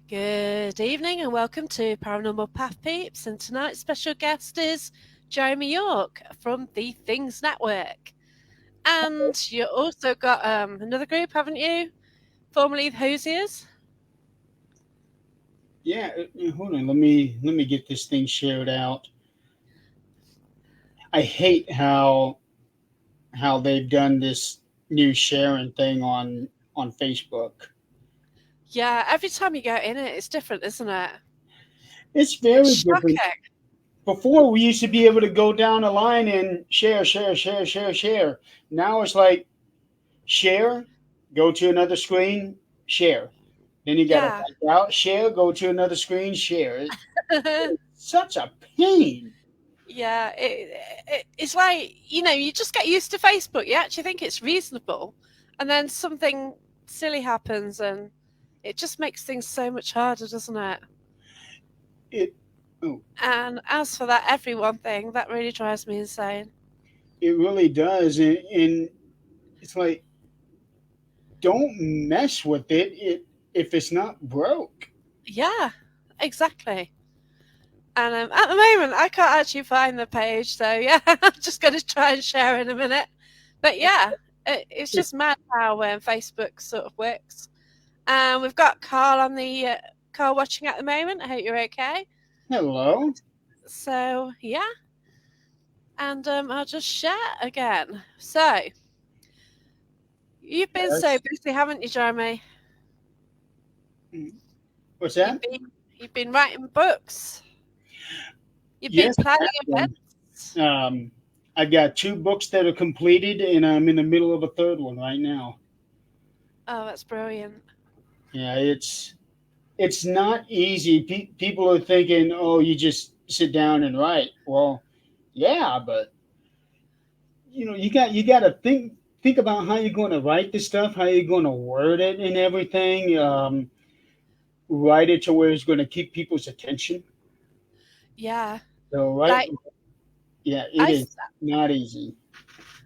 Good evening and welcome to Paranormal Path Peeps. And tonight's special guest is Jeremy York from the Things Network. And you also got another group, haven't you? Formerly the Hosiers. Yeah, hold on. Let me get this thing shared out. I hate how they've done this new sharing thing on Facebook. Yeah, every time you go in it, it's different, isn't it? It's It's very different. shocking. Before we used to be able to go down the line and share, share, share, share, share. Now it's like share, go to another screen, share. Then you got to Yeah. back out, share, go to another screen, share. Such a pain. Yeah, it's like, you just get used to Facebook. You actually think it's reasonable. And then something silly happens and it just makes things so much harder, doesn't it? It oh, And as for that everyone thing, that really drives me insane. it really does, and it's like don't mess with it if it's not broke. Yeah, exactly. And at the moment, I can't actually find the page, so yeah, I'm just going to try and share in a minute. But yeah, it's It, just mad how Facebook sort of works. And we've got Carl on the Carl watching at the moment. I hope you're okay. hello. So yeah, and I'll just share again. So you've been so Yes. busy, haven't you, Jeremy? What's You've that? been you've been writing books. You've been Yes, I planning have been. events. I've got two books that are completed, and I'm in the middle of a third one right now. Oh, that's brilliant. Yeah, it's not easy. People are thinking, "Oh, you just sit down and write." Well, yeah, but you got to think about how you're going to write the stuff, how you're going to word it, and everything. Write it to where it's going to keep people's attention. Yeah, So, right, like yeah, it I, is s- not easy.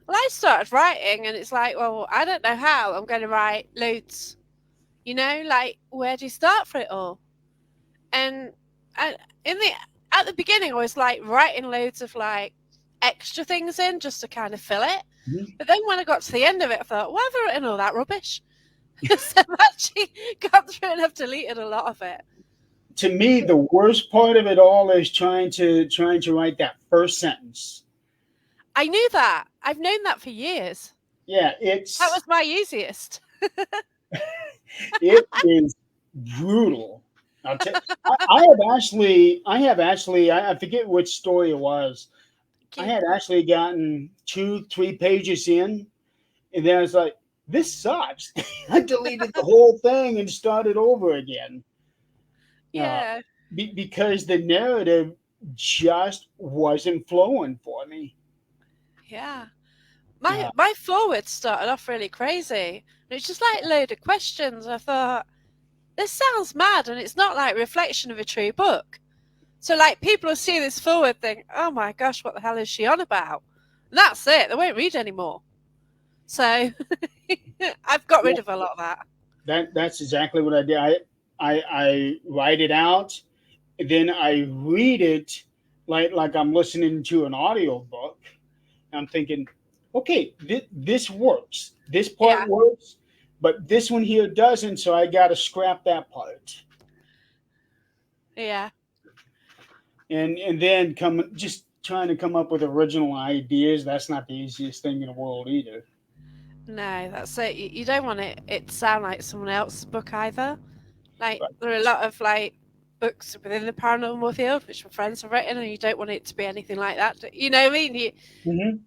well, I started writing, and it's like, well, I don't know how I'm going to write loads. Like where do you start for it all? And I, in the at the beginning, I was like writing loads of like extra things in just to kind of fill it. Mhm. But then when I got to the end of it, I thought, why have I written all that rubbish? So I've actually gone through and I've deleted a lot of it. To me, the worst part of it all is trying to write that first sentence. I knew that. I've known that for years. Yeah, That was my easiest. it is brutal. I'll tell. I forget which story it was. I Okay. had actually gotten 2, 3 pages in, and then I was like, "This sucks." I deleted the whole thing and started over again. Uh, Yeah, because the narrative just wasn't flowing for me. yeah. My Uh, my forward started off really crazy. And it's just like a load of questions. I thought, this sounds mad and it's not like reflection of a true book. So like people will see this forward think, oh my gosh, what the hell is she on about? And that's it. They won't read anymore. So I've got yeah, rid of a lot of that. that's exactly what I did. I write it out, then I read it like I'm listening to an audio book. I'm thinking, okay, this works. This part Yeah, works, but this one here doesn't. So I got to scrap that part, yeah. and then come just trying to come up with original ideas. That's not the easiest thing in the world either. No, that's it. You don't want it to sound like someone else's book either. Like But there are a lot of like books within the paranormal field which my friends have written, and you don't want it to be anything like that. You know what I mean? hmm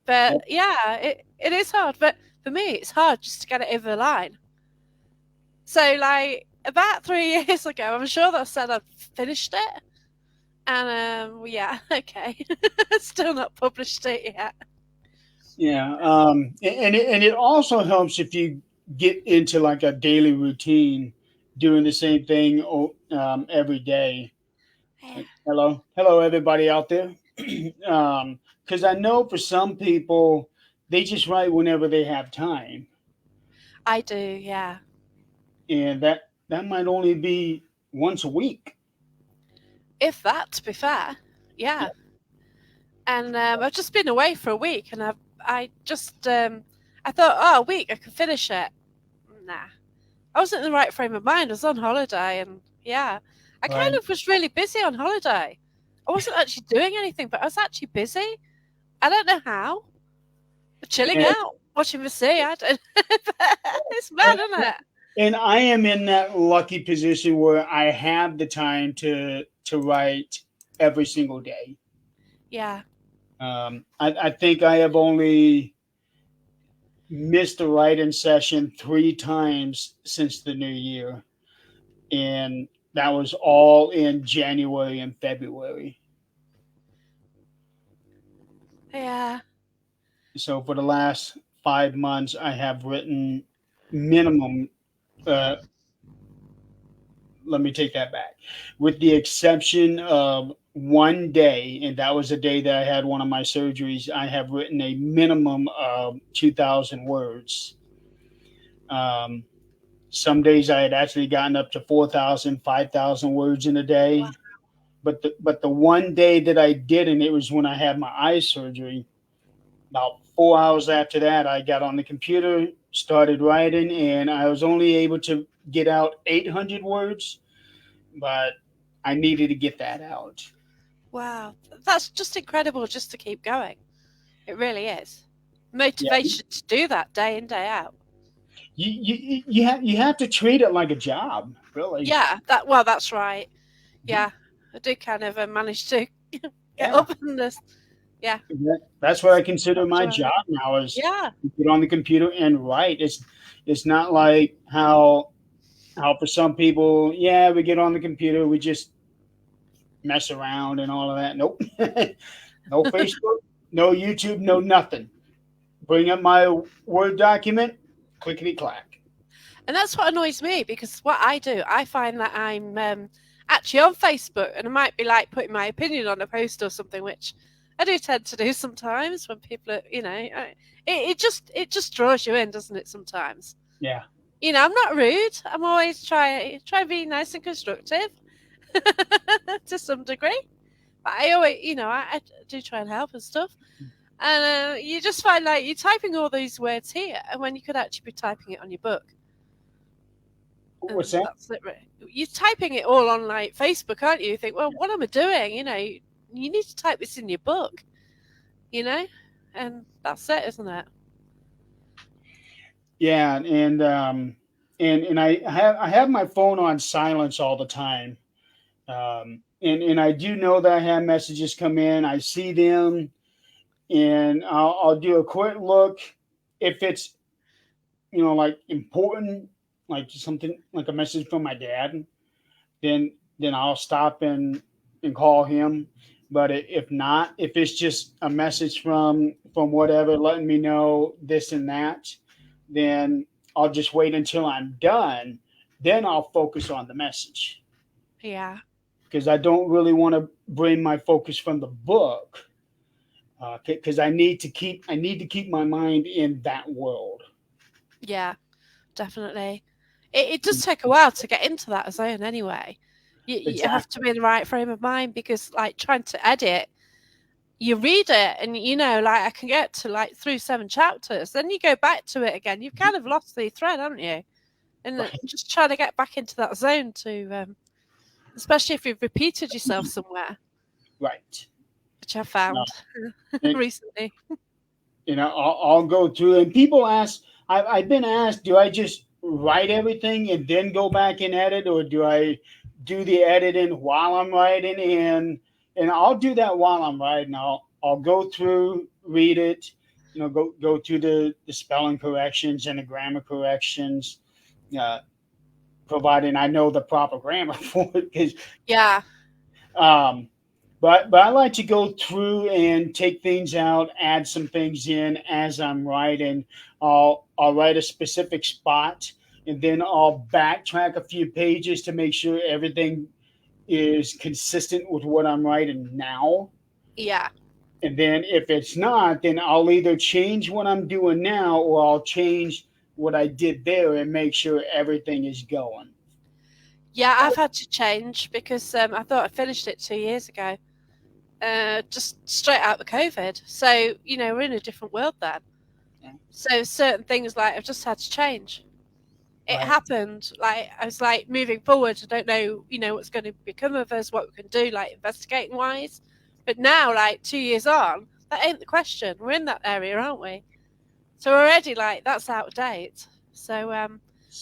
But yeah, it is hard. But for me, it's hard just to get it over the line. So like about 3 years ago, I'm sure that I said I'd finished it, and yeah, okay, still not published it yet. Yeah, and it also helps if you get into like a daily routine, doing the same thing every day. Yeah, Like, hello, everybody out there. Because I know for some people, they just write whenever they have time, I do. Yeah, and that might only be. once a week. If that, to be fair. Yeah. And I've just been away for a week, and I thought, oh, a week I can finish it. Nah, I wasn't in the right frame of mind. I was on holiday, and yeah, I kind Right. of was really busy on holiday. I wasn't actually doing anything, but I was actually busy. I don't know how. Chilling And, out, watching the sea. I don't. It's mad, and isn't it? and I am in that lucky position where I have the time to write every single day. Yeah. I think I have only missed a writing session 3 times since the new year, and that was all in January and February. Yeah. So for the last 5 months, I have written minimum. Uh, Let me take that back. With the exception of one day, and that was the day that I had one of my surgeries, I have written a minimum of 2,000 words. Um, some days I had actually gotten up to 4,000, 5,000 words in a Wow. day. But the one day that I didn't, it was when I had my eye surgery. About 4 hours after that, I got on the computer, started writing, and I was only able to get out 800 words, but I needed to get that out. Wow. That's just incredible. Just to keep going. It really is. Yeah, Motivation to do that day in day out. you have to treat it like a job, really. Yeah. That's right. Yeah. I do kind of manage to get Yeah, up and this. Yeah. that's what I consider That's my right. job now is Yeah. to get on the computer and write. It's not like how for some people, yeah, we get on the computer, we just mess around and all of that. Nope. No Facebook, no YouTube, no nothing. Bring up my Word document, clickety clack. And that's what annoys me because what I do, I find that I'm actually on Facebook and I might be like putting my opinion on a post or something, which I do tend to do sometimes when people are, it just draws you in, doesn't it? Sometimes, Yeah. I'm not rude. I'm always try to be nice and constructive to some degree. But I always, I do try and help and stuff. And you just find like you're typing all these words here, and when you could actually be typing it on your book. What's And that? that's it. You're typing it all on like Facebook, aren't you? You think, well, what am I doing? You need to type this in your book, you know, and that's it, isn't it? Yeah, and I have my phone on silence all the time. And I do know that I have messages come in. I see them, and I'll do a quick look if it's like important, like something like a message from my dad. Then I'll stop and call him. But if not, if it's just a message from whatever letting me know this and that, then I'll just wait until I'm done. Then I'll focus on the message Yeah, because I don't really want to bring my focus from the book because I need to keep my mind in that world. yeah, definitely. It does take a while to get into that zone anyway. You have to Exactly. be in the right frame of mind because, like, trying to edit, you read it and like I can get to like through 7 chapters, then you go back to it again. You've kind of lost the thread, haven't you? And Right. just trying to get back into that zone especially if you've repeated yourself somewhere, Right. which I No. found And, recently. I'll go through, and people ask. I've been asked, do I just write everything and then go back and edit, or do I do the editing while I'm writing? And I'll do that while I'm writing. I'll go through, read it, go through the spelling corrections and the grammar corrections, uh, providing I know the proper grammar for it. Because Yeah, um, but I like to go through and take things out, add some things in as I'm writing. I'll write a specific spot, and then I'll backtrack a few pages to make sure everything is consistent with what I'm writing now. yeah, And then if it's not, then I'll either change what I'm doing now or I'll change what I did there and make sure everything is going. Yeah, I've had to change because I thought I finished it 2 years ago, just straight out of COVID. So, we're in a different world then. Yeah. So certain things like I've just had to change. It Right. happened, like I was like moving forward, I don't know, what's going to become of us, what we can do, like investigating wise. But now, like 2 years on, that ain't the question. We're in that area, aren't we? So already, like, that's out of date. So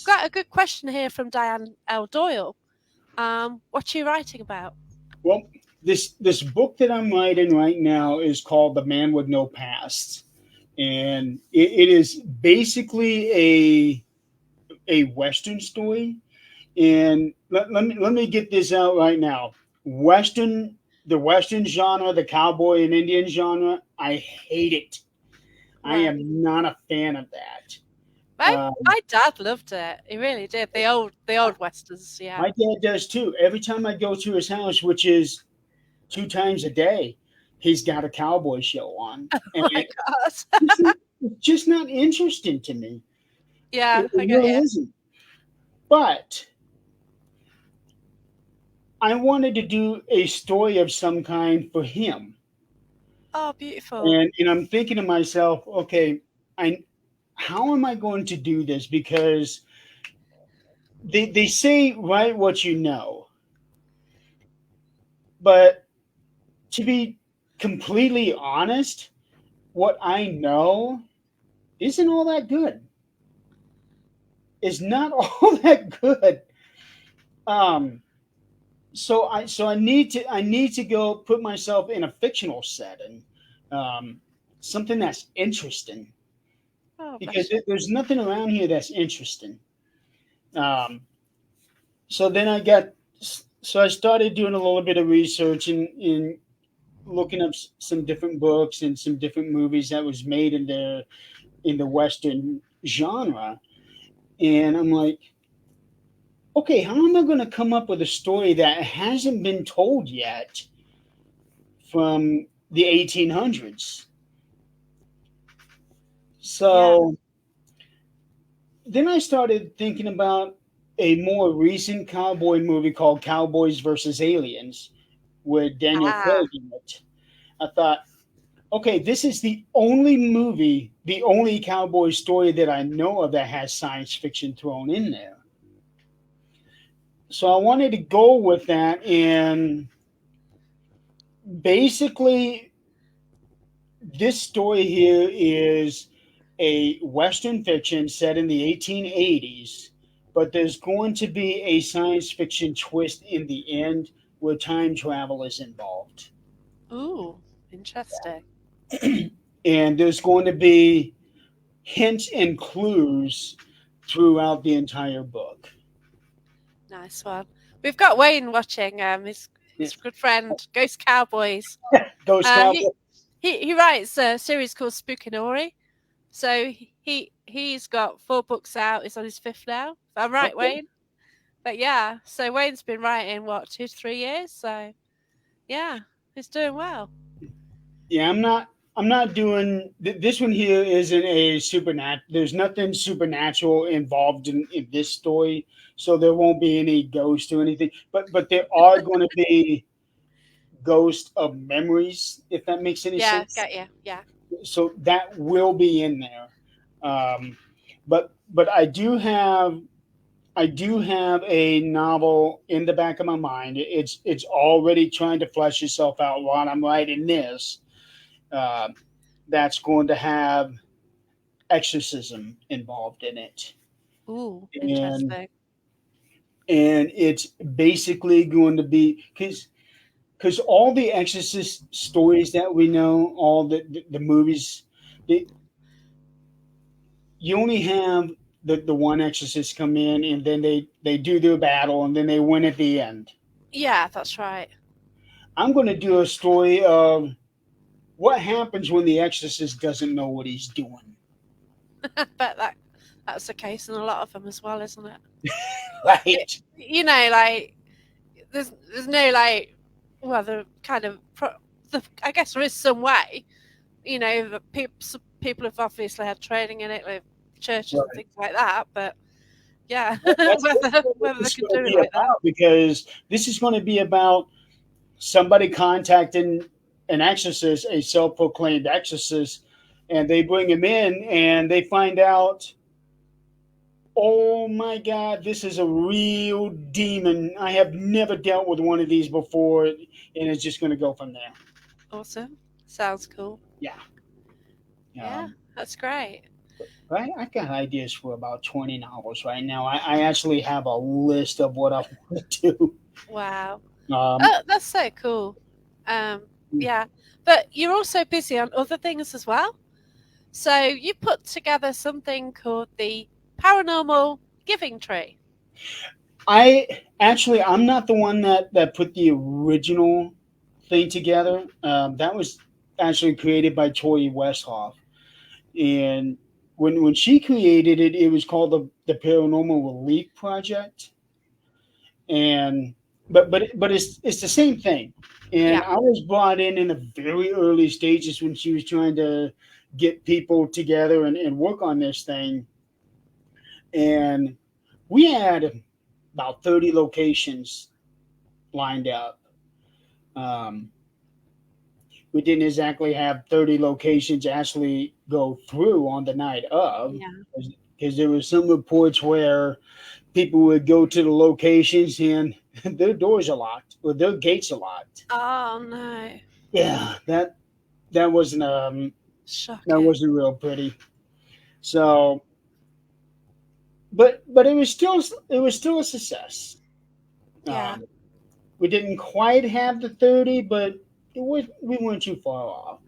got a good question here from Diane L. Doyle. What are you writing about? Well, this book that I'm writing right now is called The Man with No Past, and it is basically a Western story. And let me get this out right now. Western the Western genre, the cowboy and Indian genre, I hate it. I Right. am not a fan of that. My Um, my dad loved it. He really did. The old westerns, yeah. my dad does too. Every time I go to his house, which is 2 times a day, he's got a cowboy show on, Oh and my it's god. just not interesting to me. Yeah, It I get really you. isn't. But I wanted to do a story of some kind for him. Oh, beautiful. And I'm thinking to myself, okay, I how am I going to do this? Because they say write what you know, but to be completely honest, what I know isn't all that good. It's not all that good. Um, so I need to go put myself in a fictional setting, um, something that's interesting Oh, because bless you. there's nothing around here that's interesting. Um, so then I got so I started doing a little bit of research in looking up some different books and some different movies that was made in the Western genre, and I'm like, okay, how am I going to come up with a story that hasn't been told yet from the 1800s? Yeah. So then I started thinking about a more recent cowboy movie called Cowboys versus Aliens with Daniel Ah. Craig in it. I thought, okay, this is the only movie, the only cowboy story that I know of that has science fiction thrown in there. So I wanted to go with that, and basically, this story here is a Western fiction set in the 1880s, but there's going to be a science fiction twist in the end where time travel is involved. Ooh, interesting. And there's going to be hints and clues throughout the entire book. Nice one. We've got Wayne watching. Yeah. His good friend Ghost Cowboys. Ghost He Cowboy. he writes a series called Spookinori. So he's got 4 books out. He's on his fifth now. If I'm right, Okay. Wayne. But yeah, so Wayne's been writing what 2 to 3 years. So yeah, he's doing well. Yeah, I'm not doing this one here isn't a supernat there's nothing supernatural involved in this story, so there won't be any ghosts or anything. But there are going to be ghosts of memories, if that makes any Yeah, sense. get you. Yeah. So that will be in there. But I do have a novel in the back of my mind. It's already trying to flesh itself out while I'm writing this. Uh, that's going to have exorcism involved in it, Ooh, and interesting. and it's basically going to be because all the exorcist stories that we know, all the movies, they, you only have the one exorcist come in, and then they do their battle, and then they win at the end. Yeah, that's right. I'm going to do a story of what happens when the exorcist doesn't know what he's doing. I bet that's the case in a lot of them as well, isn't it? Right. Like there's no like, well, the kind of I guess there is some way. People have obviously had training in it with churches and Right. things like that, but Yeah, That's whether basically what whether they this is can going to do it be like that. about, because this is going to be about somebody contacting an exorcist, a self-proclaimed exorcist, and they bring him in and they find out, oh my God, this is a real demon. I have never dealt with one of these before, and it's just going to go from there. Awesome. Sounds cool. Yeah. Yeah, Um, that's great. I've got ideas for about 20 novels right now. I actually have a list of what I want to do. Wow. Um, Oh, that's so cool. Um, yeah, but you're also busy on other things as well. So you put together something called the Paranormal Giving Tree. I'm not the one that put the original thing together. That was actually created by Tori Westhoff, and when she created it, it was called the Paranormal Relief Project, and but it's the same thing. And Yeah. I was brought in the very early stages when she was trying to get people together and work on this thing, and we had about 30 locations lined up. Um, we didn't exactly have 30 locations actually go through on the night of, Yeah. because there were some reports where people would go to the locations and their doors are locked or their gates are locked. Oh no. Yeah, that wasn't that Shocking. wasn't real pretty. So, but it was still a success. Yeah. Um, we didn't quite have the 30, but we weren't too far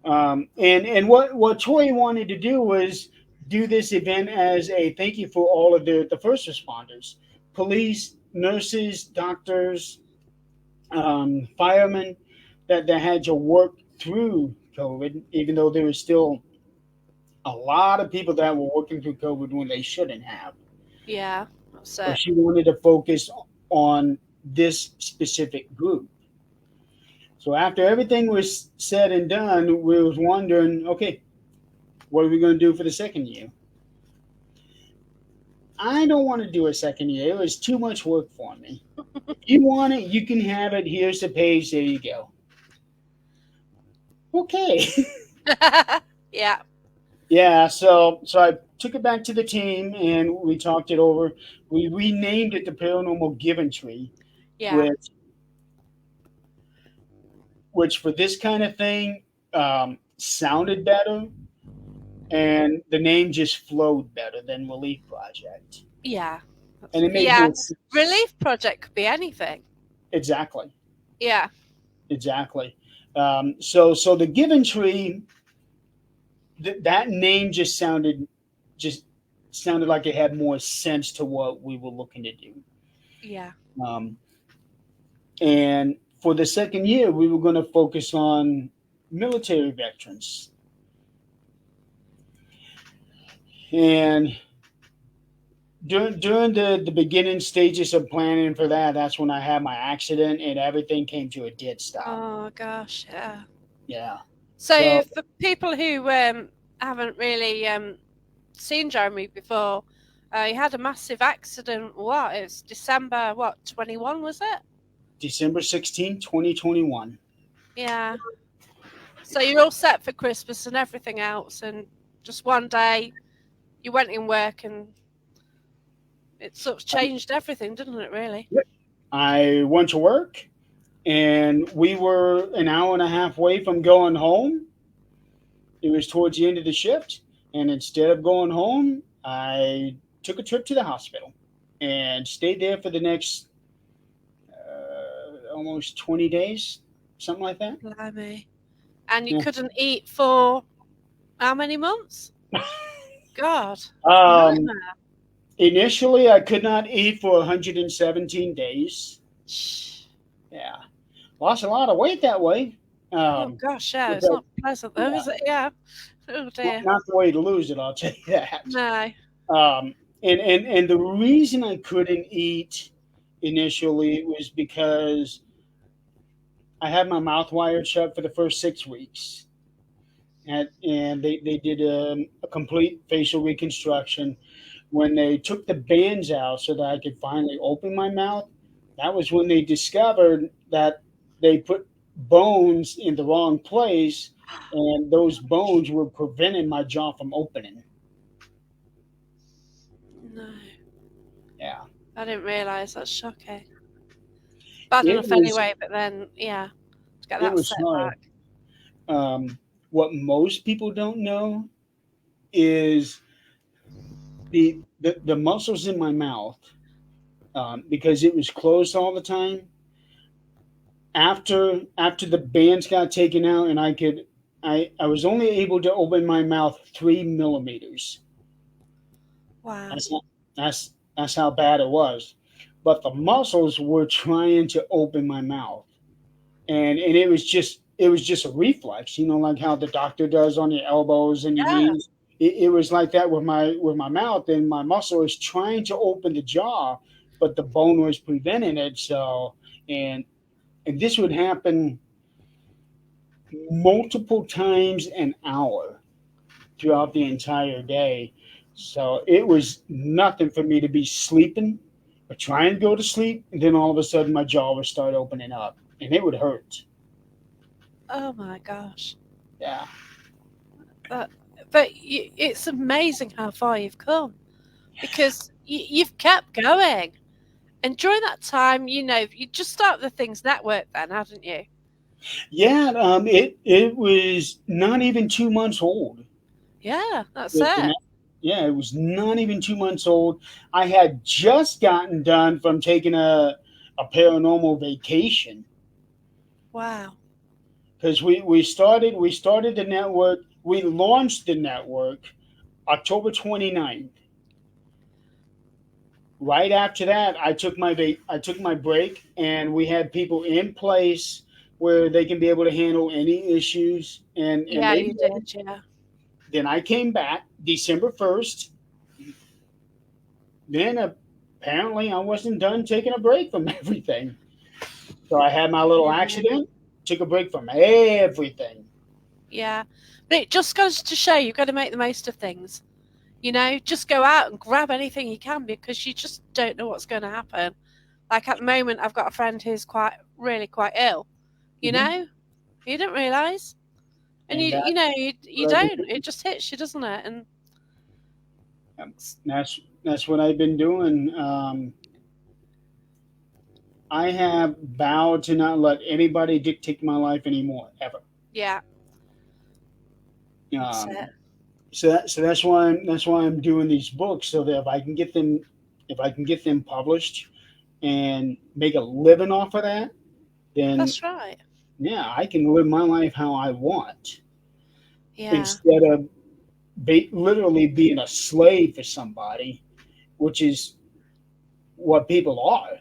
off. And what Tori wanted to do was do this event as a thank you for all of the first responders, police, nurses, doctors, firemen that had to work through COVID, even though there was still a lot of people that were working through COVID when they shouldn't have. Yeah. That's So it. she wanted to focus on this specific group. So after everything was said and done, we was wondering, okay, what are we going to do for the second year? I don't want to do a second year. It was too much work for me. If you want it, you can have it. Here's the page. There you go. Okay. Yeah. Yeah. So I took it back to the team and we talked it over. We renamed it the Paranormal Given Tree, Yeah. which for this kind of thing sounded better, and the name just flowed better than Relief Project, Yeah. and it made Yeah. more sense. Relief project could be anything. Exactly. Yeah. Exactly. So the Given Tree, that name just sounded like it had more sense to what we were looking to do. Yeah. Um, and for the second year, we were going to focus on military veterans. And during the beginning stages of planning for that, that's when I had my accident and everything came to a dead stop. Oh gosh. Yeah. Yeah. So So for people who haven't really seen Jeremy before, he had a massive accident. What? It was December, what, 21, was it? December 16th, 2021. Yeah. So you're all set for Christmas and everything else, and just one day you went in work and it sort of changed everything, didn't it, really? I went to work and we were an hour and a half away from going home. It was towards the end of the shift, and instead of going home, I took a trip to the hospital and stayed there for the next almost 20 days, something like that. Blimey. And you Yeah. couldn't eat for how many months? God. Um, Nightmare. initially, I could not eat for 117 days. Shh. Yeah, lost a lot of weight that way. Oh Um, gosh, yeah, it's because, not pleasant though, yeah, is it? Yeah. Oh dear. not the way to lose it, I'll tell you that. No. Um, and the reason I couldn't eat initially was because I had my mouth wired shut for the first 6 weeks. And they did a complete facial reconstruction, when they took the bands out so that I could finally open my mouth, that was when they discovered that they put bones in the wrong place, and those bones were preventing my jaw from opening. No, Yeah, I didn't realise. That's shocking. Bad it enough was anyway, but then, yeah, to get it that was hard. setback. What most people don't know is the muscles in my mouth, because it was closed all the time. After the bands got taken out, and I was only able to open my mouth 3 millimeters. Wow. That's not, that's how bad it was. But the muscles were trying to open my mouth, and it was just a reflex, like how the doctor does on your elbows and your Yeah. knees. It was like that with my mouth, and my muscle was trying to open the jaw, but the bone was preventing it. So, and and this would happen multiple times an hour throughout the entire day. So it was nothing for me to be sleeping or try and go to sleep, and then all of a sudden my jaw would start opening up, and it would hurt. Oh my gosh. Yeah. That, but it's amazing how far you've come because you've kept going. And during that time, you just started the Things Network then, hadn't you? Yeah, it was not even 2 months old. Yeah, that's The, the, it. ne- yeah, it was not even 2 months old. I had just gotten done from taking a paranormal vacation, Wow. because we started the network. We launched the network October 29th. Right after that, I took my break, and we had people in place where they can be able to handle any issues, and Yeah, they you did. did. Yeah. Then I came back December 1st. Then apparently I wasn't done taking a break from everything. So I had my little Yeah. accident, took a break from everything. Yeah. But it just goes to show you've got to make the most of things. Just go out and grab anything you can because you just don't know what's going to happen. Like at the moment, I've got a friend who's really quite ill. You Hmm. know, you don't realise, and And you what I've been don't. It just hits you, doesn't it? And doing. That's what I've been doing. I have vowed to not let anybody dictate my life anymore, ever. yeah, that's Um, it. so that's why I'm doing these books, so that if I can get them published and make a living off of that, then That's right. yeah, I can live my life how I want, Yeah. instead of literally being a slave for somebody, which is what people are.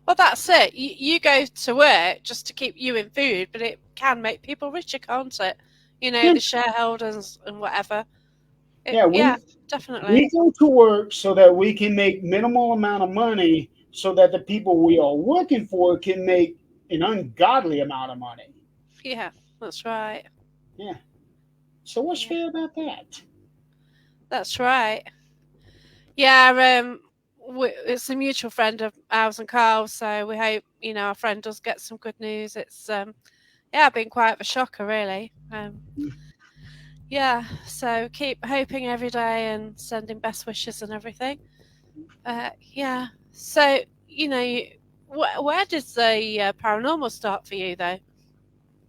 Well, that's it. You go to work just to keep you in food, but it can make people richer, can't it? Yeah, The shareholders and whatever. yeah, Yeah, we definitely. go to work so that we can make minimal amount of money, so that the people we are working for can make an ungodly amount of money. Yeah, that's right. Yeah. So what's Yeah, fair about that? that's right. Yeah, it's a mutual friend of ours and Carl, so we hope our friend does get some good news. It's yeah, been quite of a shocker, really. Yeah, so keep hoping every day and sending best wishes and everything. Yeah, so where did the paranormal start for you though,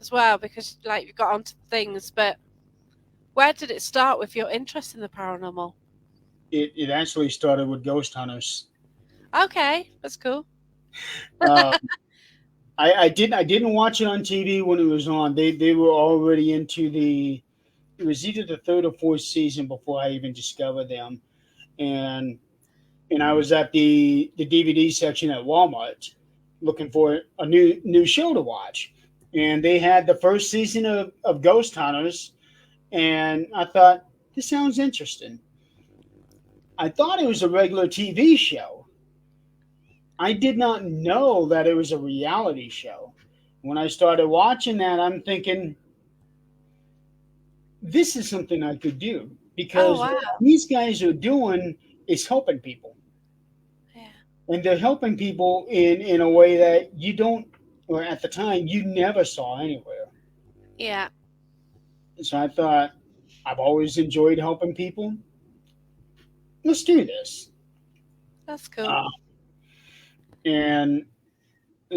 as well? Because like you got onto things, but where did it start with your interest in the paranormal? It actually started with ghost hunters. Okay, that's cool. Uh, I didn't watch it on TV when it was on. They were already into the. It was either the third or fourth season before I even discovered them, and I was at the DVD section at Walmart looking for a new show to watch, and they had the first season of Ghost Hunters, and I thought, this sounds interesting. I thought it was a regular TV show. I did not know that it was a reality show. When I started watching that, I'm thinking, this is something I could do, Oh because what wow. these guys are doing is helping people, Yeah. and they're helping people in a way that you don't, or at the time you never saw anywhere. Yeah. So I thought, I've always enjoyed helping people. Let's do this. That's cool. Uh, and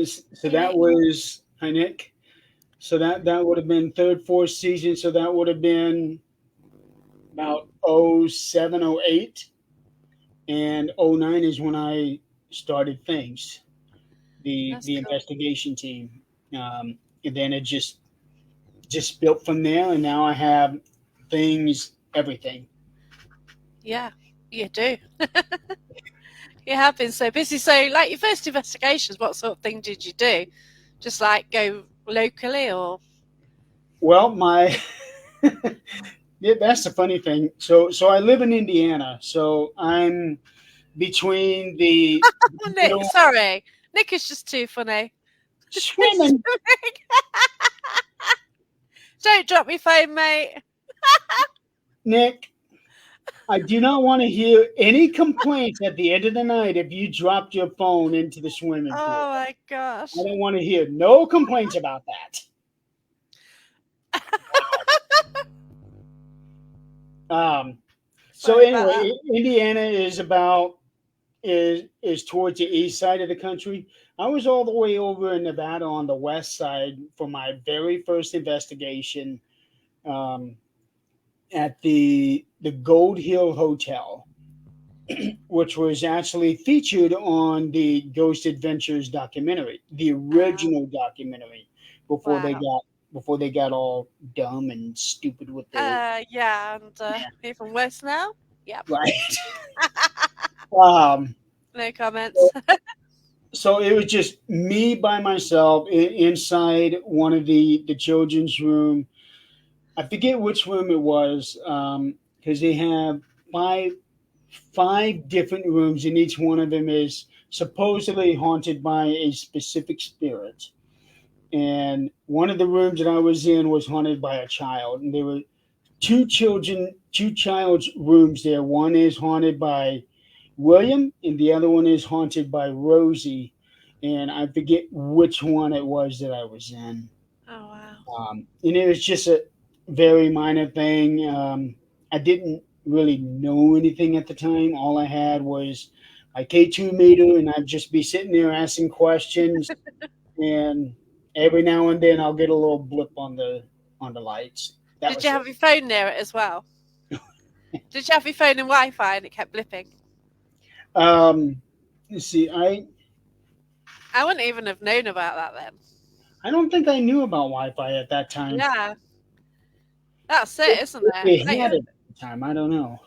so Hey, that Nick. was, hi Nick. So that would have been third, fourth season. So that would have been about '07, '08, and '09 is when I started things, That's the cool. investigation team. And then it just built from there, and now I have things, everything. Yeah, you do. You have been so busy. So, like your first investigations, what sort of thing did you do? Just like go locally, or Well, my yeah, that's the funny thing. So I live in Indiana, so I'm between the oh, Nick? middle Sorry, Nick is just too funny. swimming. Don't drop your phone, mate. Nick, I do not want to hear any complaints at the end of the night if you dropped your phone into the swimming pool. Oh my I gosh. don't want to hear no complaints about that. Um, so Sorry about that. anyway, Indiana is about is towards the east side of the country. I was all the way over in Nevada on the west side for my very first investigation, um, at the Gold Hill Hotel, which was actually featured on the Ghost Adventures documentary, the Wow. original documentary, before they Wow. got before they got all dumb and stupid with their, Yeah, and yeah, even worse now. Yep. right. Um, No comments. so it was just me by myself inside one of the children's room. I forget which room it was, because they have five five different rooms, and each one of them is supposedly haunted by a specific spirit. And one of the rooms that I was in was haunted by a child, and there were two child's rooms there. One is haunted by William, and the other one is haunted by Rosie. And I forget which one it was that I was in. Oh wow. And it was just a very minor thing. I didn't really know anything at the time. All I had was my K2 meter, and I'd just be sitting there asking questions. And every now and then, I'll get a little blip on the lights. That Did you was it. have your phone near it as well? Did you have your phone in Wi-Fi and it kept blipping? Let's see. I wouldn't even have known about that then. I don't think I knew about Wi-Fi at that time. Yeah, that's it, isn't If it? they Like, had it at the time, I don't know.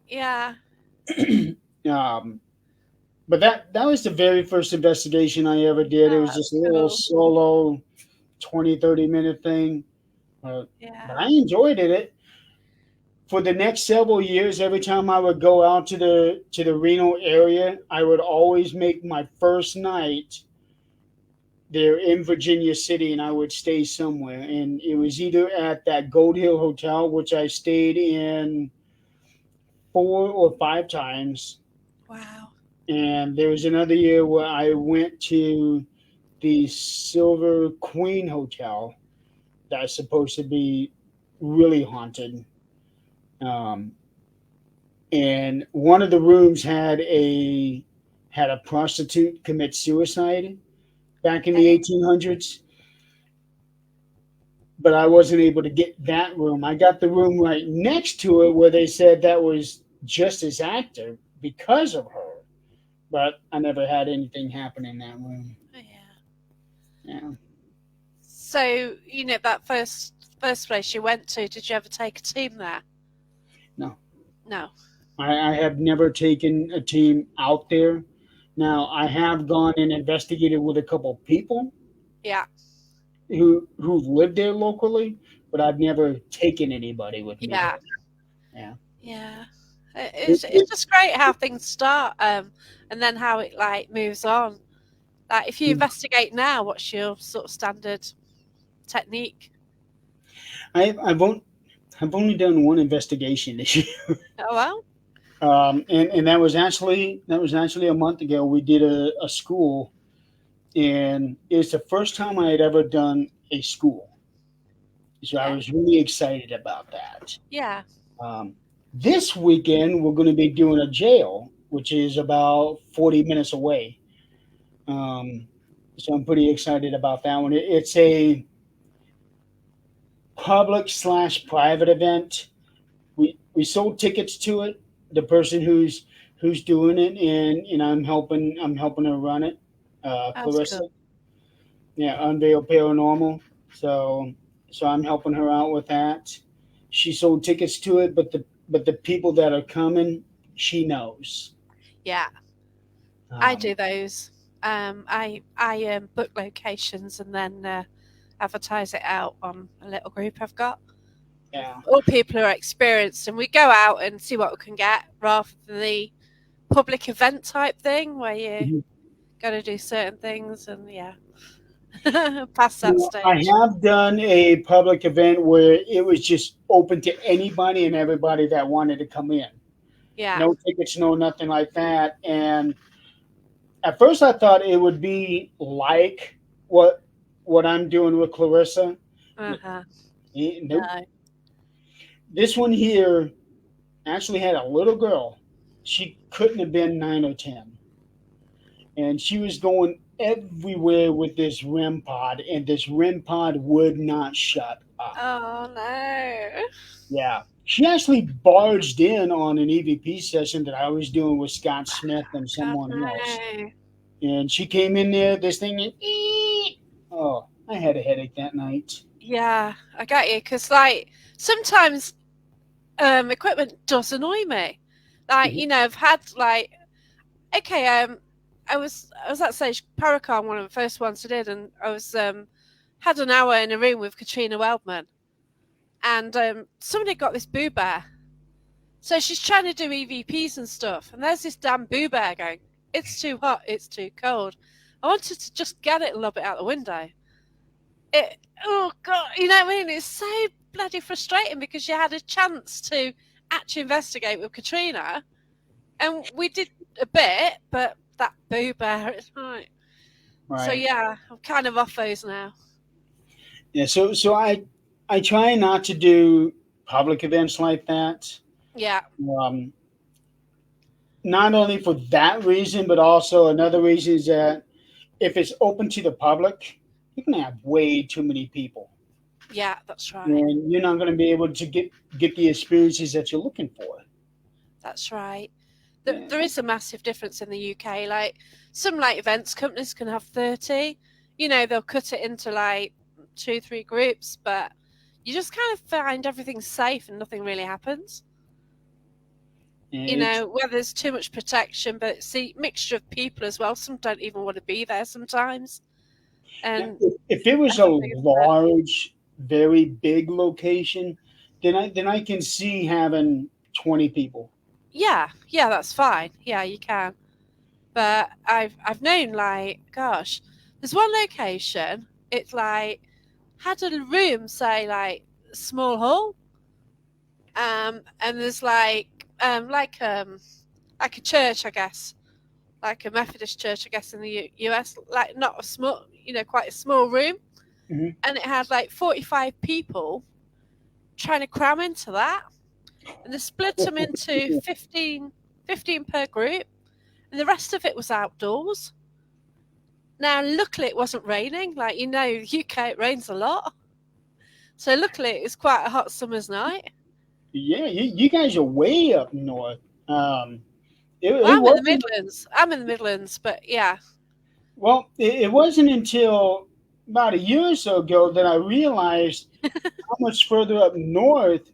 yeah, um, but that was the very first investigation I ever did. It oh, was just that's a little cool. solo 20-30 minute thing. But Yeah. I enjoyed it. For the next several years, every time I would go out to the Reno area, I would always make my first night there in Virginia City, and I would stay somewhere. And it was either at that Gold Hill Hotel, which I stayed in 4 or 5 times, Wow. and there was another year where I went to the Silver Queen Hotel that's supposed to be really haunted. Um, and one of the rooms had a prostitute commit suicide back in the Okay. 1800s, but I wasn't able to get that room. I got the room right next to it where they said that was just as active because of her, but I never had anything happen in that room. Yeah. Yeah. So, that first place you went to, did you ever take a team there? No, No. I have never taken a team out there. Now, I have gone and investigated with a couple people Yeah. who've lived there locally, but I've never taken anybody with me Yeah. there. Yeah. Yeah. It, It's it, just great how things start, and then how it like moves on. Like if you investigate now, what's your sort of standard technique? I've only done one investigation this year. Oh well. And that was actually a month ago. We did a school, and it's the first time I had ever done a school, so I Okay. was really excited about that. Yeah. Um, this weekend we're going to be doing a jail, which is about 40 minutes away. Um, so I'm pretty excited about that one. It's a public/private event. We sold tickets to it. The person who's doing it, and I'm helping her run it. That's Clarissa, cool. yeah, Unveil Paranormal. So I'm helping her out with that. She sold tickets to it, but the people that are coming, she knows. Yeah. I Um, do those. I book locations and then advertise it out on a little group I've got. yeah. All people who are experienced, and we go out and see what we can get rather than the public event type thing where you Mhm. got to do certain things and yeah, past You that know, I stage. have done a public event where it was just open to anybody and everybody that wanted to come in. Yeah. No tickets, no nothing like that. And at first, I thought it would be like what I'm doing with Clarissa. Uh huh. Nope. No. This one here actually had a little girl. She couldn't have been 9 or 10, and she was going everywhere with this REM pod, and this REM pod would not shut up. Oh no. Yeah. She actually barged in on an EVP session that I was doing with Scott Smith and God someone else. no. And she came in there, this thing, and oh, I had a headache that night. Yeah, I get you because sometimes equipment does annoy me. Mhm. I've had okay, I was at stage Paracon, one of the first ones I did, and I was had an hour in a room with Katrina Weldman, and somebody got this boo bear. So she's trying to do EVPs and stuff, and there's this damn boo bear going. It's too hot. It's too cold. I wanted to just get it and lob it out the window. It oh god, you know what I mean? It's so bloody frustrating because you had a chance to actually investigate with Katrina, and we did a bit, but that boo bear, it's right. So Right. yeah, I'm kind of off those now. Yeah. So I try not to do public events like that. Yeah, Um, Not only for that reason, but also another reason is that if it's open to the public, you're gonna have way too many people, yeah, that's right. and you're not gonna be able to get the experiences that you're looking for. That's right. Yeah. There is a massive difference in the UK. Like some events companies can have 30. They'll cut it into two, three groups, but you just kind of find everything's safe and nothing really happens. It's Where there's too much protection, but it's the mixture of people as well. Some don't even want to be there sometimes. Now, And if it was a everything is there. large, very big location, then I can see having 20 people. Yeah, yeah, that's fine. Yeah, you can. But I've known gosh, there's one location. It's had a room, say small hall, and there's like a church, I guess, like a Methodist church, I guess, in the US, like not a small, quite a small room, Mhm. and it had 45 people trying to cram into that, and they split them into 15 per group, and the rest of it was outdoors. Now, luckily, it wasn't raining. UK, it rains a lot. So, luckily, it was quite a hot summer's night. Yeah, you guys are way up north. Um, it, Well, it I'm in the wasn't Midlands. I'm in the Midlands, but yeah, it wasn't until about a year or so ago that I realized how much further up north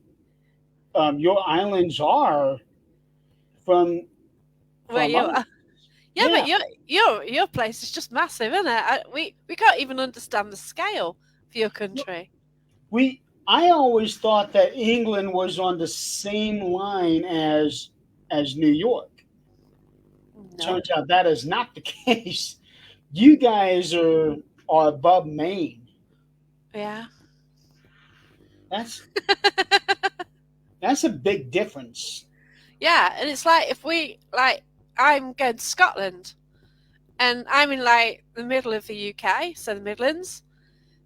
your islands are from where from you us. are. Yeah, but Yeah, your place is just massive, isn't it? We can't even understand the scale of your country. I always thought that England was on the same line as New York. Nope. Turns out that is not the case. You guys are above Maine. Yeah. That's that's a big difference. Yeah, and it's like if we like, I'm going to Scotland, and I'm in like the middle of the UK, so the Midlands.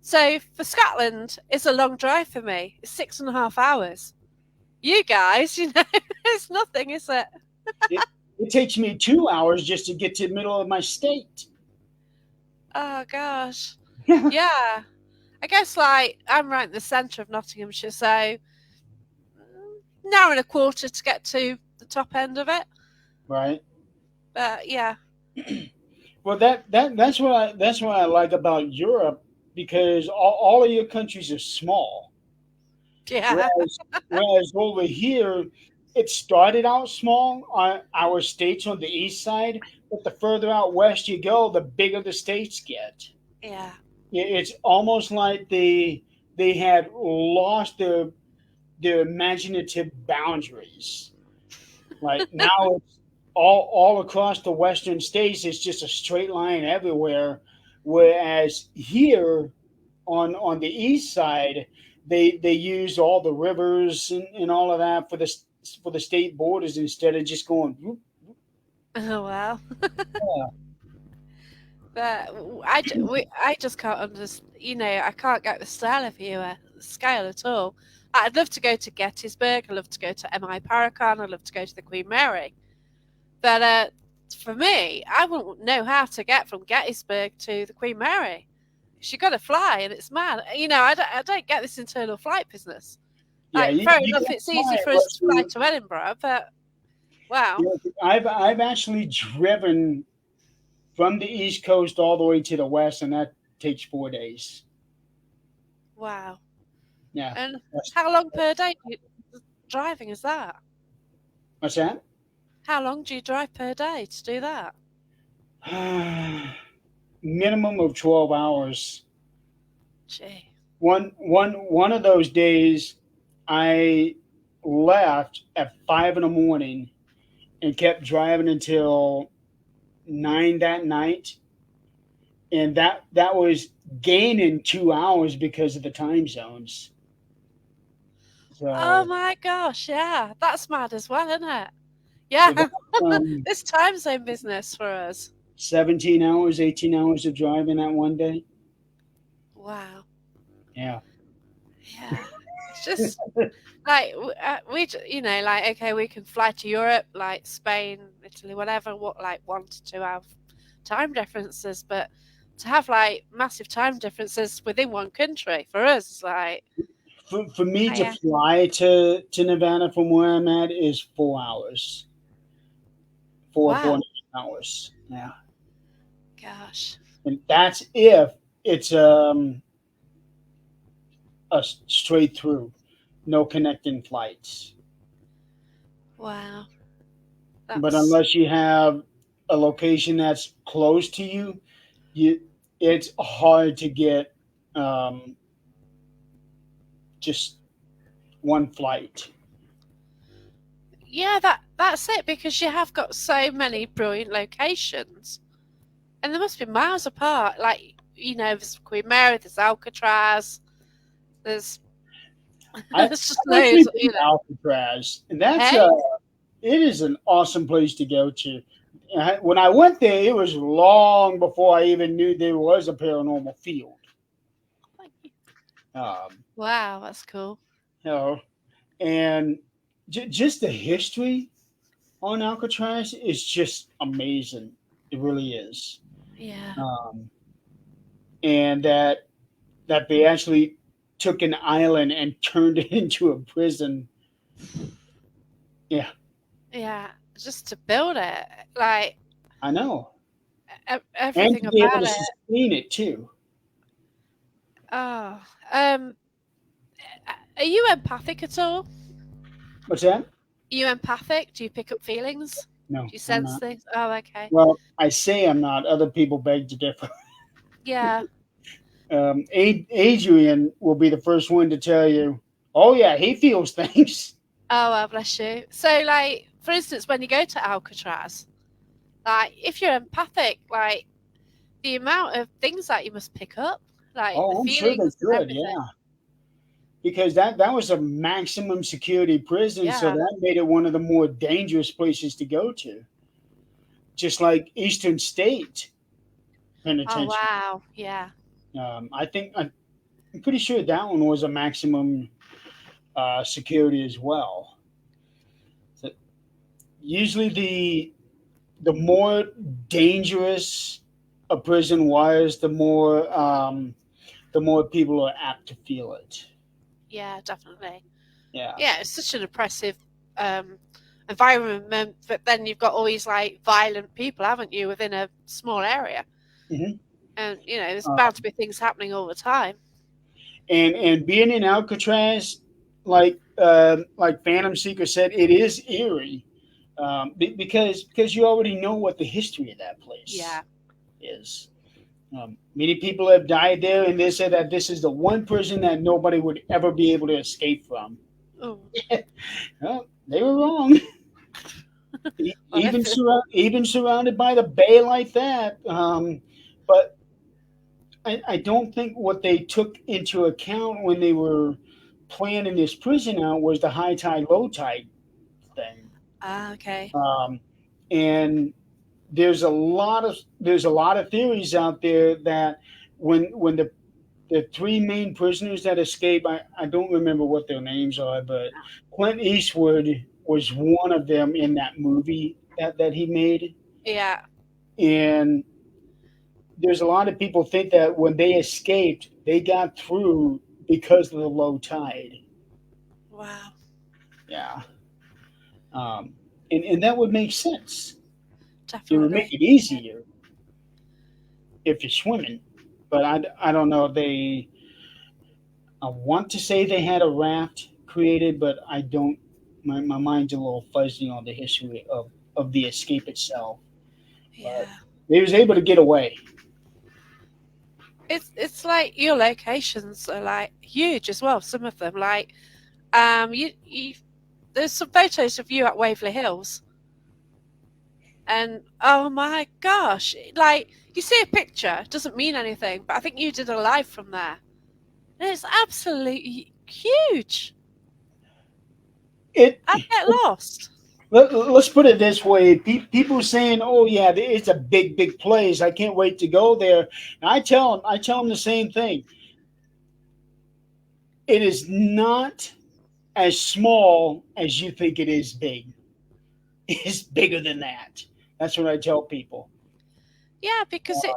So for Scotland, it's a long drive for me. It's 6.5 hours. You guys, it's nothing, is it? It, it takes me 2 hours just to get to the middle of my state. Oh gosh. Yeah. Yeah. I guess like I'm right in the centre of Nottinghamshire, so an hour and a quarter to get to the top end of it. Right. But yeah, Well, that's what I like about Europe because all of your countries are small. yeah, Whereas over here, it started out small on our states on the east side, but the further out west you go, the bigger the states get. yeah. It's almost like they had lost their imaginative boundaries. Like now it's all across the western states, it's just a straight line everywhere. Whereas here on the east side, they use all the rivers and all of that for the state borders instead of just going. Whoop. Oh well. Yeah, But I just can't understand. I can't get the scale at all. I'd love to go to Gettysburg. I'd love to go to MI Paracon. I'd love to go to the Queen Mary. But for me, I wouldn't know how to get from Gettysburg to the Queen Mary. She got to fly, and it's mad. I don't get this internal flight business. yeah. Like, fair You enough, can't it's fly easy for us unless to fly to Edinburgh, but wow, I've actually driven from the east coast all the way to the west, and that takes 4 days. wow. Yeah. And That's, how long per day driving is that? what's that? How long do you drive per day to do that? Minimum of 12 hours. Gee. One of those days, I left at 5 in the morning and kept driving until 9 that night, and that was gaining 2 hours because of the time zones. Oh So my gosh, yeah. That's mad as well, isn't it? so Yeah. that This time zone business for us. 17 hours, 18 hours of driving that one day. Wow. Yeah. Yeah. It's just like like okay, we can fly to Europe, like Spain, Italy, whatever. What like 1 to 2 hour time differences, but to have like massive time differences within one country for us is like, For me to yeah, fly to Nevada from where I'm at is 4 hours, four and wow, a half hours. Yeah. gosh, And that's if it's a straight through, no connecting flights. wow, But that's unless you have a location that's close to you, you it's hard to get um, just one flight. yeah, that's it because you have got so many brilliant locations, and they must be miles apart. Like there's Queen Mary, there's Alcatraz, there's there's just I've actually loads. been to Alcatraz, and Hey, it is an awesome place to go to. When I went there, it was long before I even knew there was a paranormal field. Um, wow, that's cool. you know, and just the history on Alcatraz is just amazing. It really is. Yeah, Um, and that they actually took an island and turned it into a prison. Yeah, yeah, just to build it, like I know. And everything to be able about to it. sustain it too. Oh, are you empathic at all? What's that? Are you empathic? Do you pick up feelings? No, Do you I'm sense not. things? Oh, okay. Well, I say I'm not. Other people beg to differ. Yeah. Adrian will be the first one to tell you, oh, yeah, he feels things. Oh, well, bless you. So, like, for instance, when you go to Alcatraz, like, if you're empathic, like, the amount of things that you must pick up, like the Oh, I'm sure they feelings and could. everything. Yeah. because that was a maximum security prison, so Yeah. that made it one of the more dangerous places to go to. Just like Eastern State Oh Penitentiary. wow. Yeah. I'm pretty sure that one was a maximum security as well. So usually, the more dangerous a prison was, the more people are apt to feel it. Yeah. Definitely. Yeah. Yeah. It's such an oppressive um, environment, but then you've got all these like violent people, haven't you, within a small area? Hmm. And there's Uh, bound to be things happening all the time. and being in Alcatraz, like Phantom Seeker said, it is eerie, because you already know what the history of that place Yeah. is. Many people have died there, and they said that this is the one prison that nobody would ever be able to escape from. Oh. Well, they were wrong. Well, Even surrounded by the bay like that. But I don't think what they took into account when they were planning this prison out was the high tide, low tide thing. okay. Um, and there's a lot of theories out there that when the three main prisoners that escaped, I don't remember what their names are, but Clint Eastwood was one of them in that movie that he made. Yeah. And there's a lot of people think that when they escaped, they got through because of the low tide. Wow. Yeah. Um, and that would make sense. It would make Definitely. it easier if you're swimming. But I don't know. I want to say they had a raft created, but I don't. My mind's a little fuzzy on the history of the escape itself. But Yeah. they was able to get away. It's like your locations are like huge as well. Some of them, like you there's some photos of you at Waverley Hills, and oh my gosh, like you see a picture, it doesn't mean anything, but I think you did a live from there, and it's absolutely huge. It I'd get lost. Let's put it this way: people saying, "Oh yeah, it's a big place. I can't wait to go there." And I tell them the same thing. It is not as small as you think it is big. It's bigger than that. That's what I tell people. Yeah, because it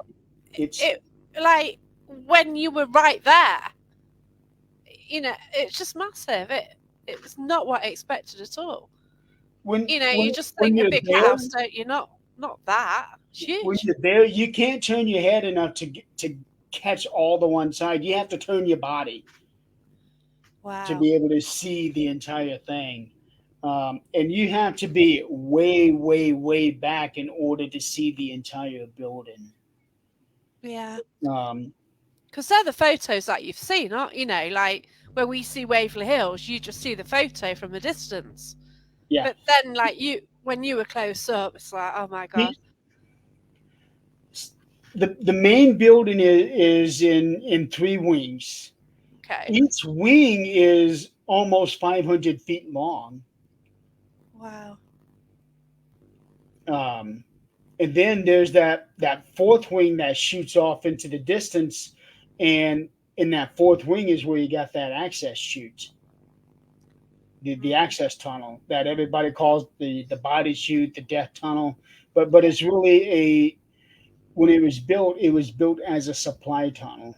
It's it like when you were right there, it's just massive. It was not what I expected at all. You just when think a you're big there, house, don't you? Not that. It's when huge. you're there, you can't turn your head enough to catch all the one side. You have to turn your body to Wow. be able to see the entire thing. And you have to be way back in order to see the entire building. Yeah. Um, Because they're the photos that you've seen, aren't like when we see Waverley Hills, you just see the photo from a distance. yeah, But then, like when you were close up, it's like, oh my the, god. the main building is in three wings. Okay. Each wing is almost 500 feet long. Wow. Um, and then there's that fourth wing that shoots off into the distance, and in that fourth wing is where you got that access chute, the Mm, access tunnel that everybody calls the body chute, the death tunnel, but yeah. it's really a when it was built as a supply tunnel.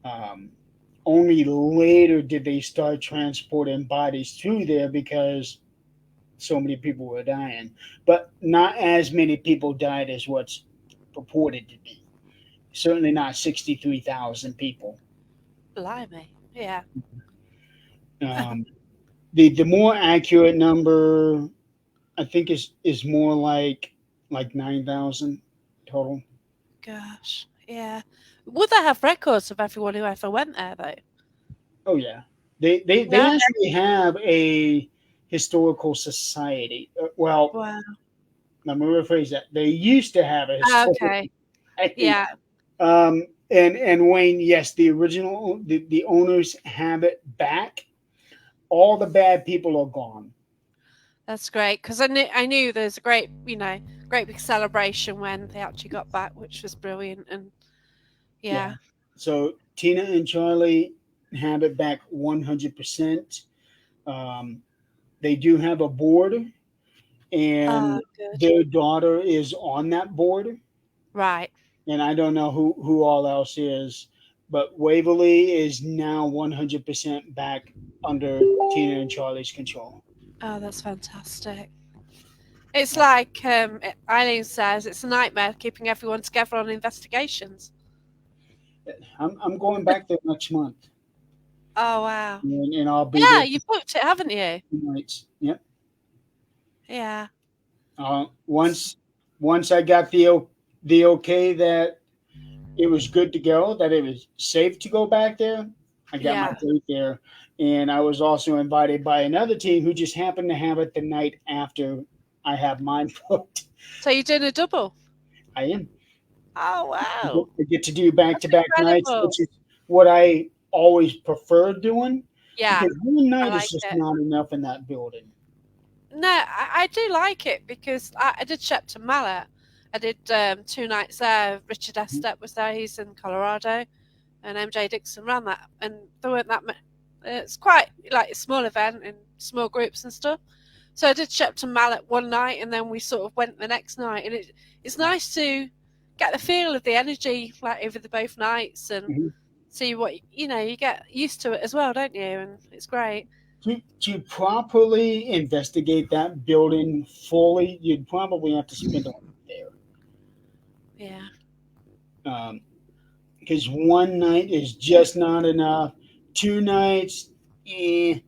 Um, Only later did they start transporting bodies through there because so many people were dying, but not as many people died as what's purported to be. Certainly not 63,000 people. Blimey. Yeah. Um, the more accurate number, I think, is more like 9,000 total. Gosh. Yeah. Would they have records of everyone who ever went there though? Oh yeah, they Yeah. actually have a historical society. Well, Wow. let me rephrase that. They used to have a historical Okay. society. Yeah. And Wayne, yes, the owners have it back. All the bad people are gone. That's great because I knew there's a great great big celebration when they actually got back, which was brilliant. And Yeah. yeah, So Tina and Charlie have it back 100%. Um, they do have a board, and good. their daughter is on that board. Right. And I don't know who all else is, but Waverly is now 100% back under Tina and Charlie's control. Oh, that's fantastic. It's like Eileen says, it's a nightmare keeping everyone together on investigations. I'm going back there next month, Oh wow. and I'll be Yeah, there you've booked it, haven't you? for 2 nights. Yep. Yeah. Once I got the okay that it was good to go, that it was safe to go back there, I got my Yeah. date there, and I was also invited by another team who just happened to have it the night after I have mine booked. So you're doing a double. I am. Oh wow. I get to do back to That's back nights, incredible. which is what I always prefer doing, Yeah, because one I night is like just it. not enough in that building. No, I do like it because I did Shepton Mallet. I did 2 nights there. Richard Estep was there. He's in Colorado, and MJ Dixon ran that. And there weren't that many. It's quite like a small event in small groups and stuff. So I did Shepton Mallet one night, and then we sort of went the next night. And it's nice to get the feel of the energy like over the both nights and Mhm. see what you get used to it as well, don't you? And it's great. To properly investigate that building fully, you'd probably have to spend a week Yeah. there. Because one night is just not enough. 2 nights, eh,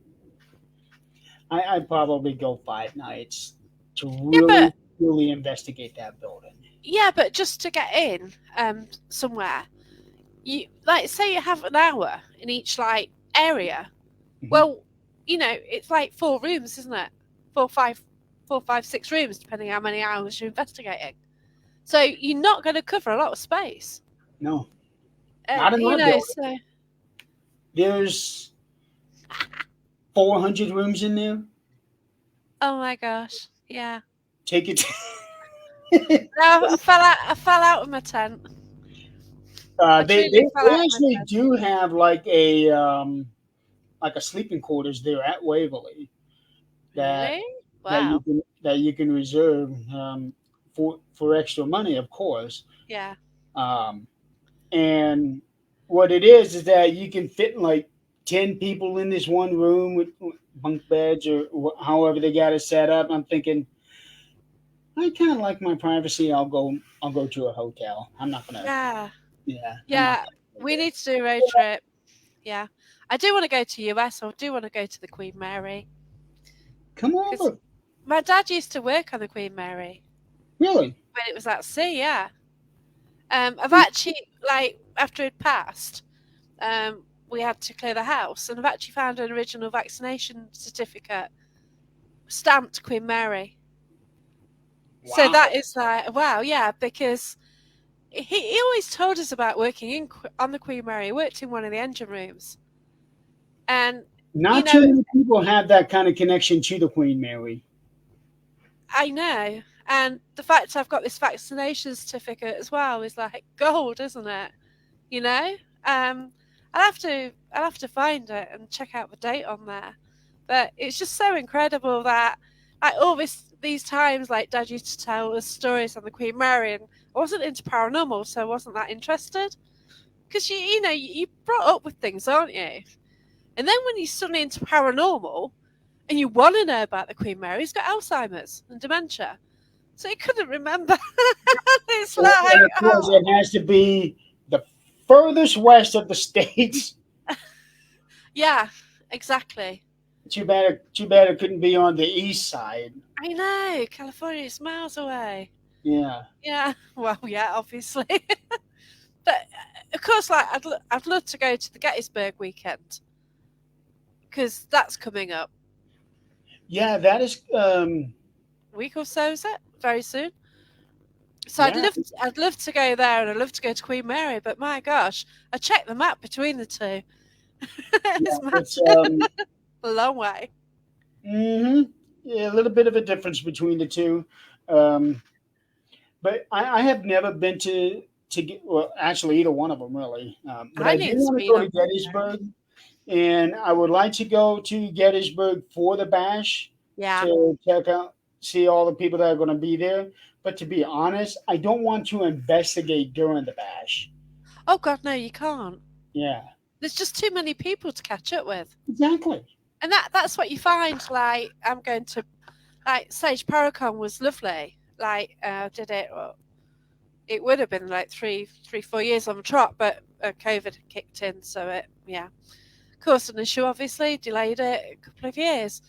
I'd probably go 5 nights to Yeah, but really investigate that building. yeah, but just to get in somewhere, you like say you have an hour in each like area. Mhm. Well, it's like 4 rooms, isn't it? Four, five, 4, 5, 6 rooms, depending how many hours you're investigating. So you're not going to cover a lot of space. No, not in my building. So There's 400 rooms in there. oh my gosh, yeah. Take it. No, I fell out of my tent. I truly fell They out of my actually tent. do have like a sleeping quarters there at Waverly that Really? Wow. that you can reserve for extra money, of course. Yeah. Um, and what it is that you can fit like 10 people in this one room with bunk beds or however they got it set up. I'm thinking I kind of like my privacy. I'll go to a hotel. I'm not gonna. Yeah. Yeah, I'm not Yeah. gonna go We there. need to do a road trip. Yeah. I do want to go to US. I do want to go to the Queen Mary Come because over. my dad used to work on the Queen Mary Really? when it was at sea. Yeah. I've actually like after it passed, we had to clear the house, and I've actually found an original vaccination certificate stamped Queen Mary. So Wow. that is like wow, yeah, because he always told us about working on the Queen Mary. He worked in one of the engine rooms, and you Not too know many people have that kind of connection to the Queen Mary. I know, and the fact I've got this vaccination certificate as well is like gold, isn't it? You know, um, I'll have to find it and check out the date on there. But it's just so incredible that like all these times, like Dad used to tell us stories on the Queen Mary, and I wasn't into paranormal, so I wasn't that interested. Because you brought up with things, aren't you? And then when you're suddenly into paranormal and you want to know about the Queen Mary, he's got Alzheimer's and dementia, so he couldn't remember. It's And like, of course, oh, it has to be the furthest west of the states. yeah, exactly. Too bad it couldn't be on the east side. I know, California is miles away. Yeah. Yeah, well, yeah, obviously. But of course, like I'd love to go to the Gettysburg weekend because that's coming up. Yeah, that is A week or so, is it? Very soon. So Yeah, I'd love to go there, and I'd love to go to Queen Mary. But my gosh, I checked the map between the two. yeah. It's mad, It's a long way. hmm yeah, a little bit of a difference between the two. Um, but I have never been to get well, actually either one of them really. But I I do need to want to meet go on to Queen Mary. Gettysburg, and I would like to go to Gettysburg for the bash Yeah. to check out, see all the people that are going to be there. But to be honest, I don't want to investigate during the bash. Oh God, no, you can't. Yeah, There's just too many people to catch up with, exactly. and that's what you find. Like I'm going to like Sage Paracon was lovely. Like did it. Well, it would have been like 4 years on the trot, but COVID kicked in, so it yeah caused an issue. Obviously, delayed it a couple of years.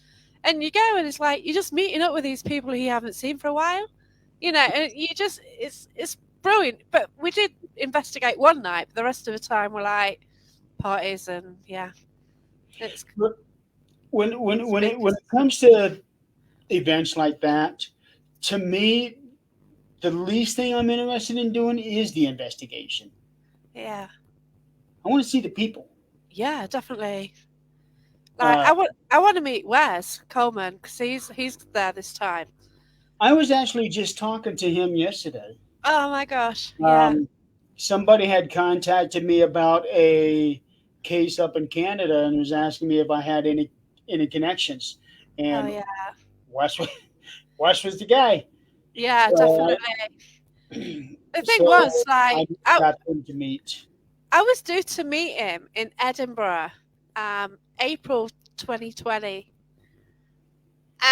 And you go, and it's like you're just meeting up with these people who you haven't seen for a while, and you just it's brilliant. But we did investigate one night, but the rest of the time we're like parties and yeah, it's But when spooky. it comes to events like that, to me, the least thing I'm interested in doing is the investigation. Yeah, I want to see the people. yeah, definitely. Like Uh, I want to meet Wes Coleman because he's there this time. I was actually just talking to him yesterday. Oh my gosh, yeah. Um, Somebody had contacted me about a case up in Canada and was asking me if I had any connections. Oh And yeah, Wes, Wes was the guy. yeah, Uh, definitely. The thing was, so I like, got them to meet. I was due to meet him in Edinburgh, April 2020,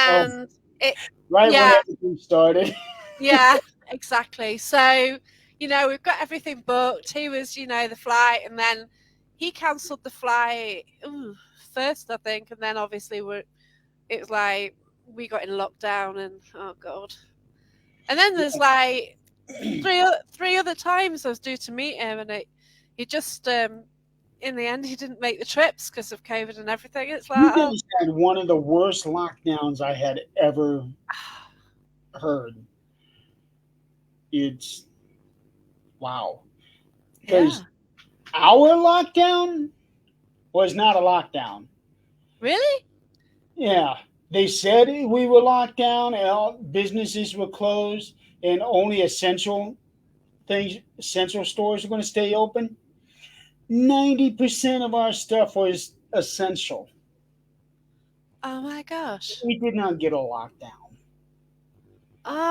Oh, and it, right when yeah, everything started. yeah, exactly. So, we've got everything booked. He was, the flight, and then he cancelled the flight first, I think, and then obviously it was like we got in lockdown, and oh god, and then there's like three other times I was due to meet him, and he just in the end he didn't make the trips because of COVID and everything. It's You like, oh, guys had one of the worst lockdowns I had ever heard. It's wow. yeah, Because our lockdown was not a lockdown. really? Yeah. They said we were locked down and all businesses were closed and only essential stores are going to stay open. 90% of our stuff was essential. Oh my gosh. We did not get a lockdown.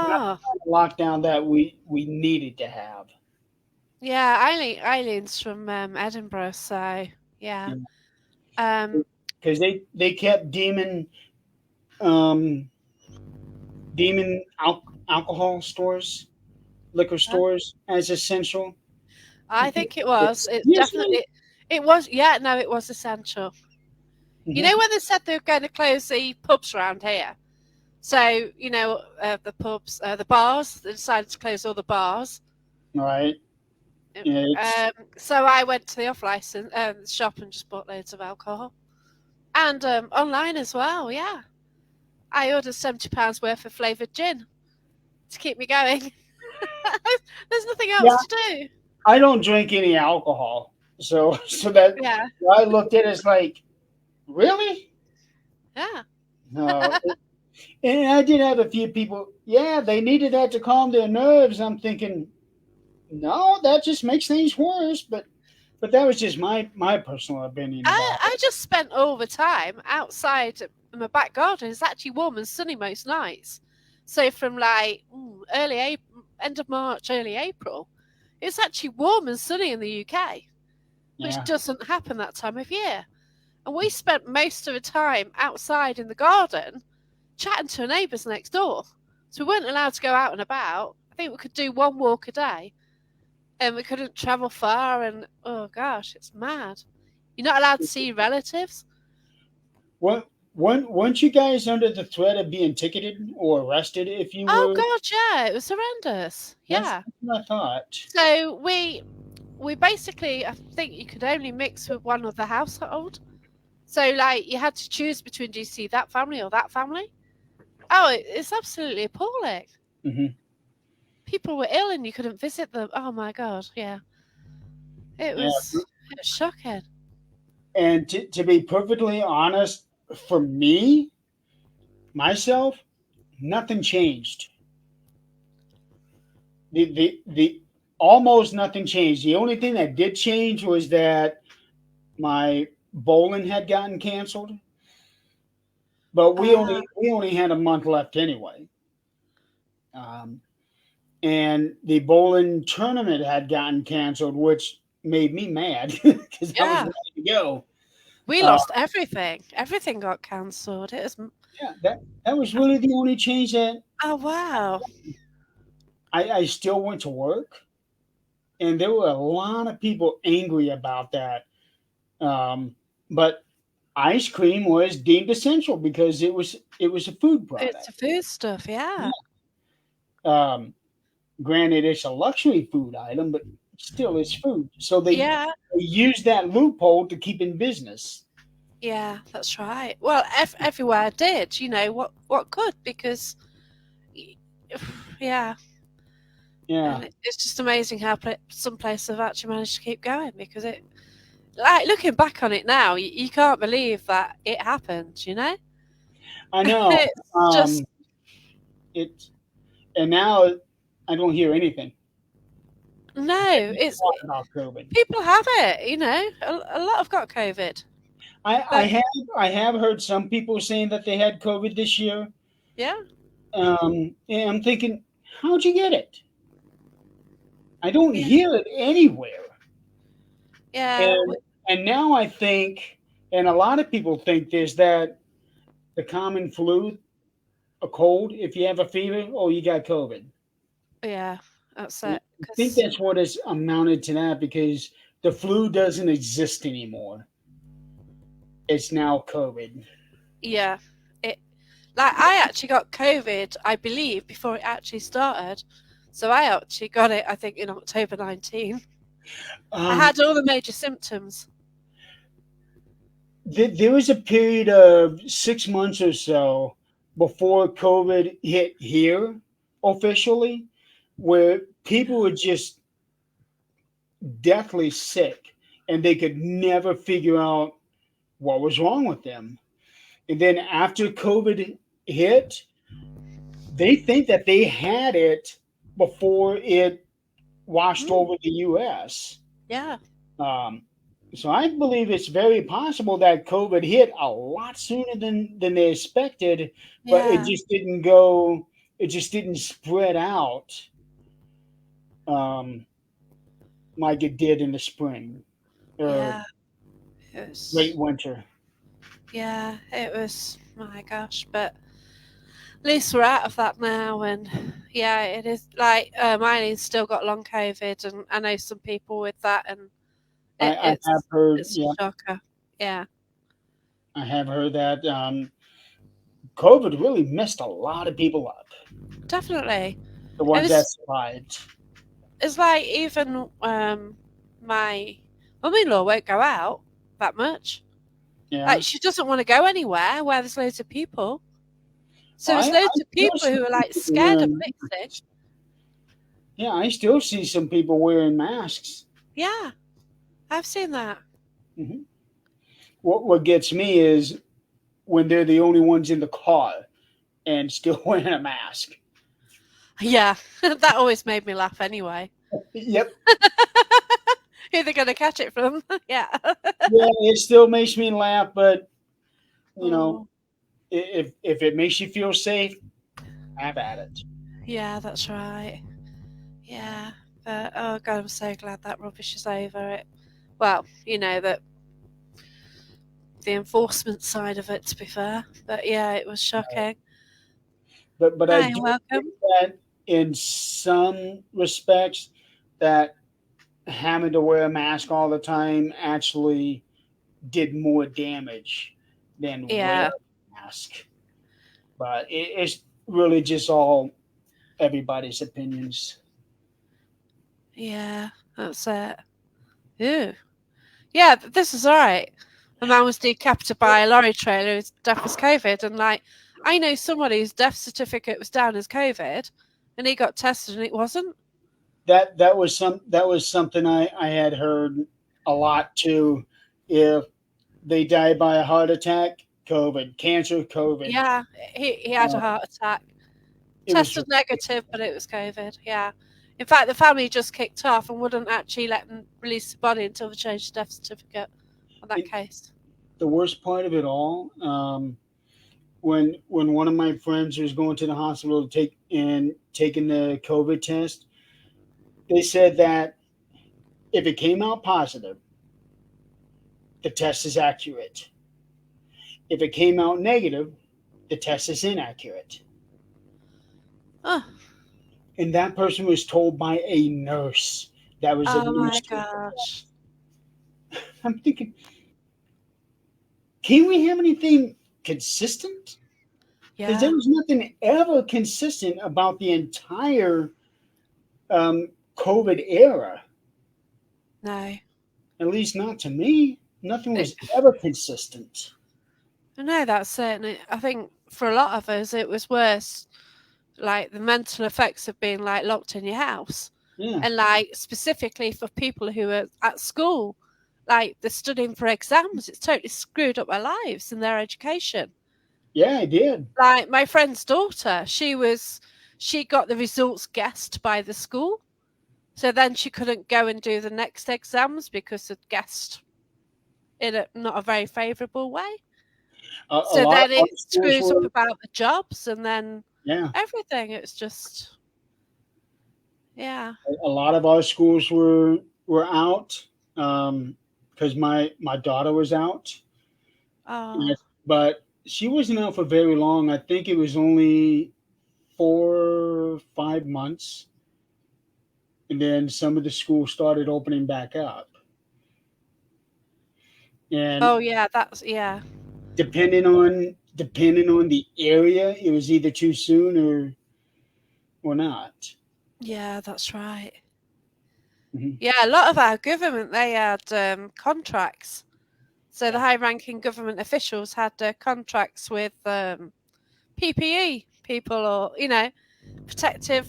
Not Oh, a lockdown that we needed to have. yeah. Eileen's from Edinburgh, so yeah. Um, Because they kept um, alcohol stores, liquor stores as essential. I think it was. It Seriously? definitely. It was. Yeah. No, it was essential. You Hmm. know when they said they were going to close the pubs around here. So the pubs, the bars. They decided to close all the bars. Right. Yeah, it's So I went to the off license shop and just bought loads of alcohol, and online as well. Yeah, I ordered £70 worth of flavoured gin to keep me going. There's nothing else yeah. to do. I don't drink any alcohol, so so that Yeah, I looked at it as like, really? yeah. No. And I did have a few people. Yeah, they needed that to calm their nerves. I'm thinking, no, that just makes things worse. But that was just my personal opinion I about I just spent all the time outside in my back garden. It's actually warm and sunny most nights. So from like early April, end of March, early April, it's actually warm and sunny in the UK, it. which Yeah. doesn't happen that time of year. And we spent most of the time outside in the garden chatting to our neighbours next door. So we weren't allowed to go out and about. I think we could do one walk a day, and we couldn't travel far. And oh gosh, it's mad. You're not allowed to see your relatives. What weren't you guys under the threat of being ticketed or arrested if you Oh were? god, yeah, it was horrendous. That's Yeah. what I thought. So we basically, I think you could only mix with one other household. So like you had to choose between do you see that family or that family? Oh, it's absolutely appalling. Hmm. people were ill and you couldn't visit them. Oh my God, yeah. It Yeah. was shocking. And to be perfectly honest, for me, myself, nothing changed. The almost nothing changed. The only thing that did change was that my bowling had gotten canceled, but Ah, we only had a month left anyway. Um, and the bowling tournament had gotten canceled, which made me mad because I was yeah. ready to go. We Uh, lost everything. Everything got cancelled. It was. yeah, that was really the only change that Oh wow. I still went to work, and there were a lot of people angry about that. But ice cream was deemed essential because it was a food It's product. the food stuff. Yeah. Um, Granted, it's a luxury food item, but still, it's food. So Yeah. they use that loophole to keep in business. Yeah. That's right. Well, everywhere did. You know what could because. Yeah. Yeah, And it's just amazing how some places have actually managed to keep going because it. Like looking back on it now, you can't believe that it happened. You know. I know. It's just Um, it and now I don't hear anything no. It's about COVID. people have it. You know, a lot have got COVID, I but have I have heard some people saying that they had COVID this year. yeah, And I'm thinking, how'd you get it? I don't yeah, hear it anywhere. yeah, And now I think, and a lot of people think this, that the common flu, a cold, if you have a fever, oh, you got COVID. yeah. That's And it. I think Because that's what has amounted to that because the flu doesn't exist anymore. It's now COVID. yeah, it like I actually got COVID, I believe, before it actually started. So I actually got it, I think, in October 19. I Um, had all the major symptoms. there was a period of 6 months or so before COVID hit here officially, where people were just deathly sick and they could never figure out what was wrong with them. And then after COVID hit, they think that they had it before it washed Mm, over the US. yeah, Um, so I believe it's very possible that COVID hit a lot sooner than they expected, but yeah, it just didn't spread out um, like it did in the spring or yeah. It was, late winter. yeah, it was. My gosh, but at least we're out of that now, and yeah, it is like mine still got long COVID, and I know some people with that, and I, I have heard, it's yeah, a shocker. Yeah, I have heard that COVID really messed a lot of people up. definitely. The It ones that was. survived. It's like even my mum-in-law won't go out that much. Yeah, Like she doesn't want to go anywhere where there's loads of people. So there's I loads of still people see who are like people scared of wearing mixing. masks. Yeah, I still see some people wearing masks. Yeah, I've seen that. Hmm. What gets me is when they're the only ones in the car and still wearing a mask. Yeah, that always made me laugh anyway. Yep. Who they're going to catch it from? Yeah. Yeah, it still makes me laugh, but you know, Oh, if it makes you feel safe, have at it. yeah, that's right. Yeah, but oh god, I'm so glad that rubbish is over. It. Well, you know that the enforcement side of it, to be fair. But yeah, it was shocking. But I Hi, do think welcome. that in some respects that having to wear a mask all the time actually did more damage than wearing Yeah, a mask. But it's really just all everybody's opinions. yeah, that's it. Ew. Yeah, this is alright. A man was decapitated by a lorry trailer whose death was COVID, and like, I know somebody whose death certificate was down as COVID, And he got tested and it wasn't. That was something I had heard a lot too. If they die by a heart attack, COVID, cancer, COVID. Yeah, he had a Uh, heart attack. it was Tested negative, but it was COVID. Yeah. In fact, the family just kicked off and wouldn't actually let them release the body until they changed the death certificate on that it, case. the worst part of it all. When one of my friends was going to the hospital to taking the COVID test, they said that if it came out positive, the test is accurate. If it came out negative, the test is inaccurate. Oh, And that person was told by a nurse that was oh my administering the gosh. test. I'm thinking, can we have anything consistent? Because Yeah. there was nothing ever consistent about the entire um, COVID era, No. at least not to me. Nothing It, was ever consistent. no, that's it. And I think for a lot of us, it was worse. Like the mental effects of being like locked in your house. Yeah, And like specifically for people who are at school, like they're studying for exams, it's totally screwed up their lives and their education. yeah, I did. Like my friend's daughter, she got the results guessed by the school. So then she couldn't go and do the next exams because it guessed in a not a very favourable way. A So lot of then our it schools screws up were, about the jobs and then yeah, everything. It's just yeah. a lot of our schools were out because my daughter was out. Oh. Yes, but she wasn't out for very long. I think it was only 4 5 months, and then some of the schools started opening back up. And Oh yeah, that's yeah. depending on the area, it was either too soon or not. Yeah, that's right. Mhm. Yeah, a lot of our government they had contracts. So the Yeah, high-ranking government officials had contracts with PPE people, or protective.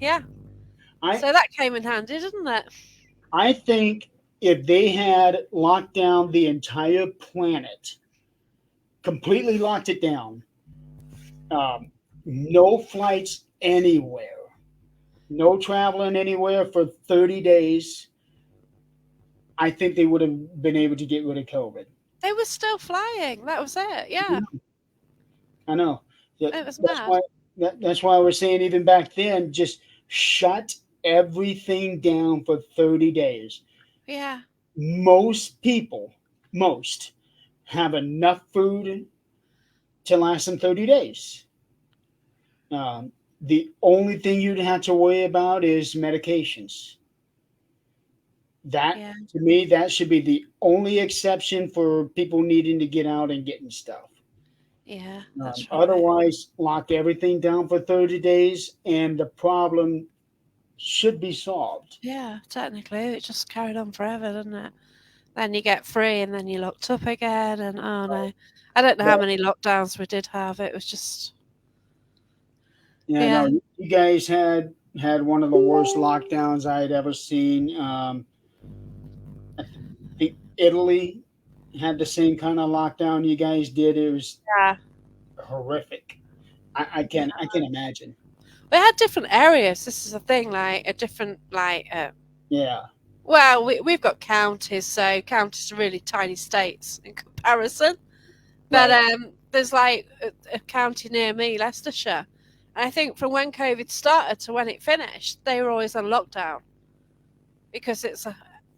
Yeah, I so that came in handy, didn't it? I think if they had locked down the entire planet, completely locked it down, um, no flights anywhere, no traveling anywhere for 30 days, I think they would have been able to get rid of COVID. They were still flying. That was it. Yeah, I know. it was That's mad. why that's why we're saying even back then, just shut everything down for 30 days. Yeah, Most people, most have enough food to last them 30 days. The only thing you'd have to worry about is medications. That, yeah, to me, that should be the only exception for people needing to get out and getting stuff. yeah. That's right. Otherwise, lock everything down for 30 days and the problem should be solved. Yeah, technically, it just carried on forever, didn't it? Then you get free, and then you're locked up again, and oh no, I don't know how But many lockdowns we did have. It was just yeah, no, yeah. you guys had one of the worst lockdowns I had ever seen. I think Italy had the same kind of lockdown you guys did. It was Yeah. horrific. Yeah. I can imagine. We had different areas. This is the thing, like a different, like, Yeah, well, we've got counties, so counties are really tiny states in comparison. But right. there's like a county near me, Leicestershire, and I think from when COVID started to when it finished, they were always on lockdown because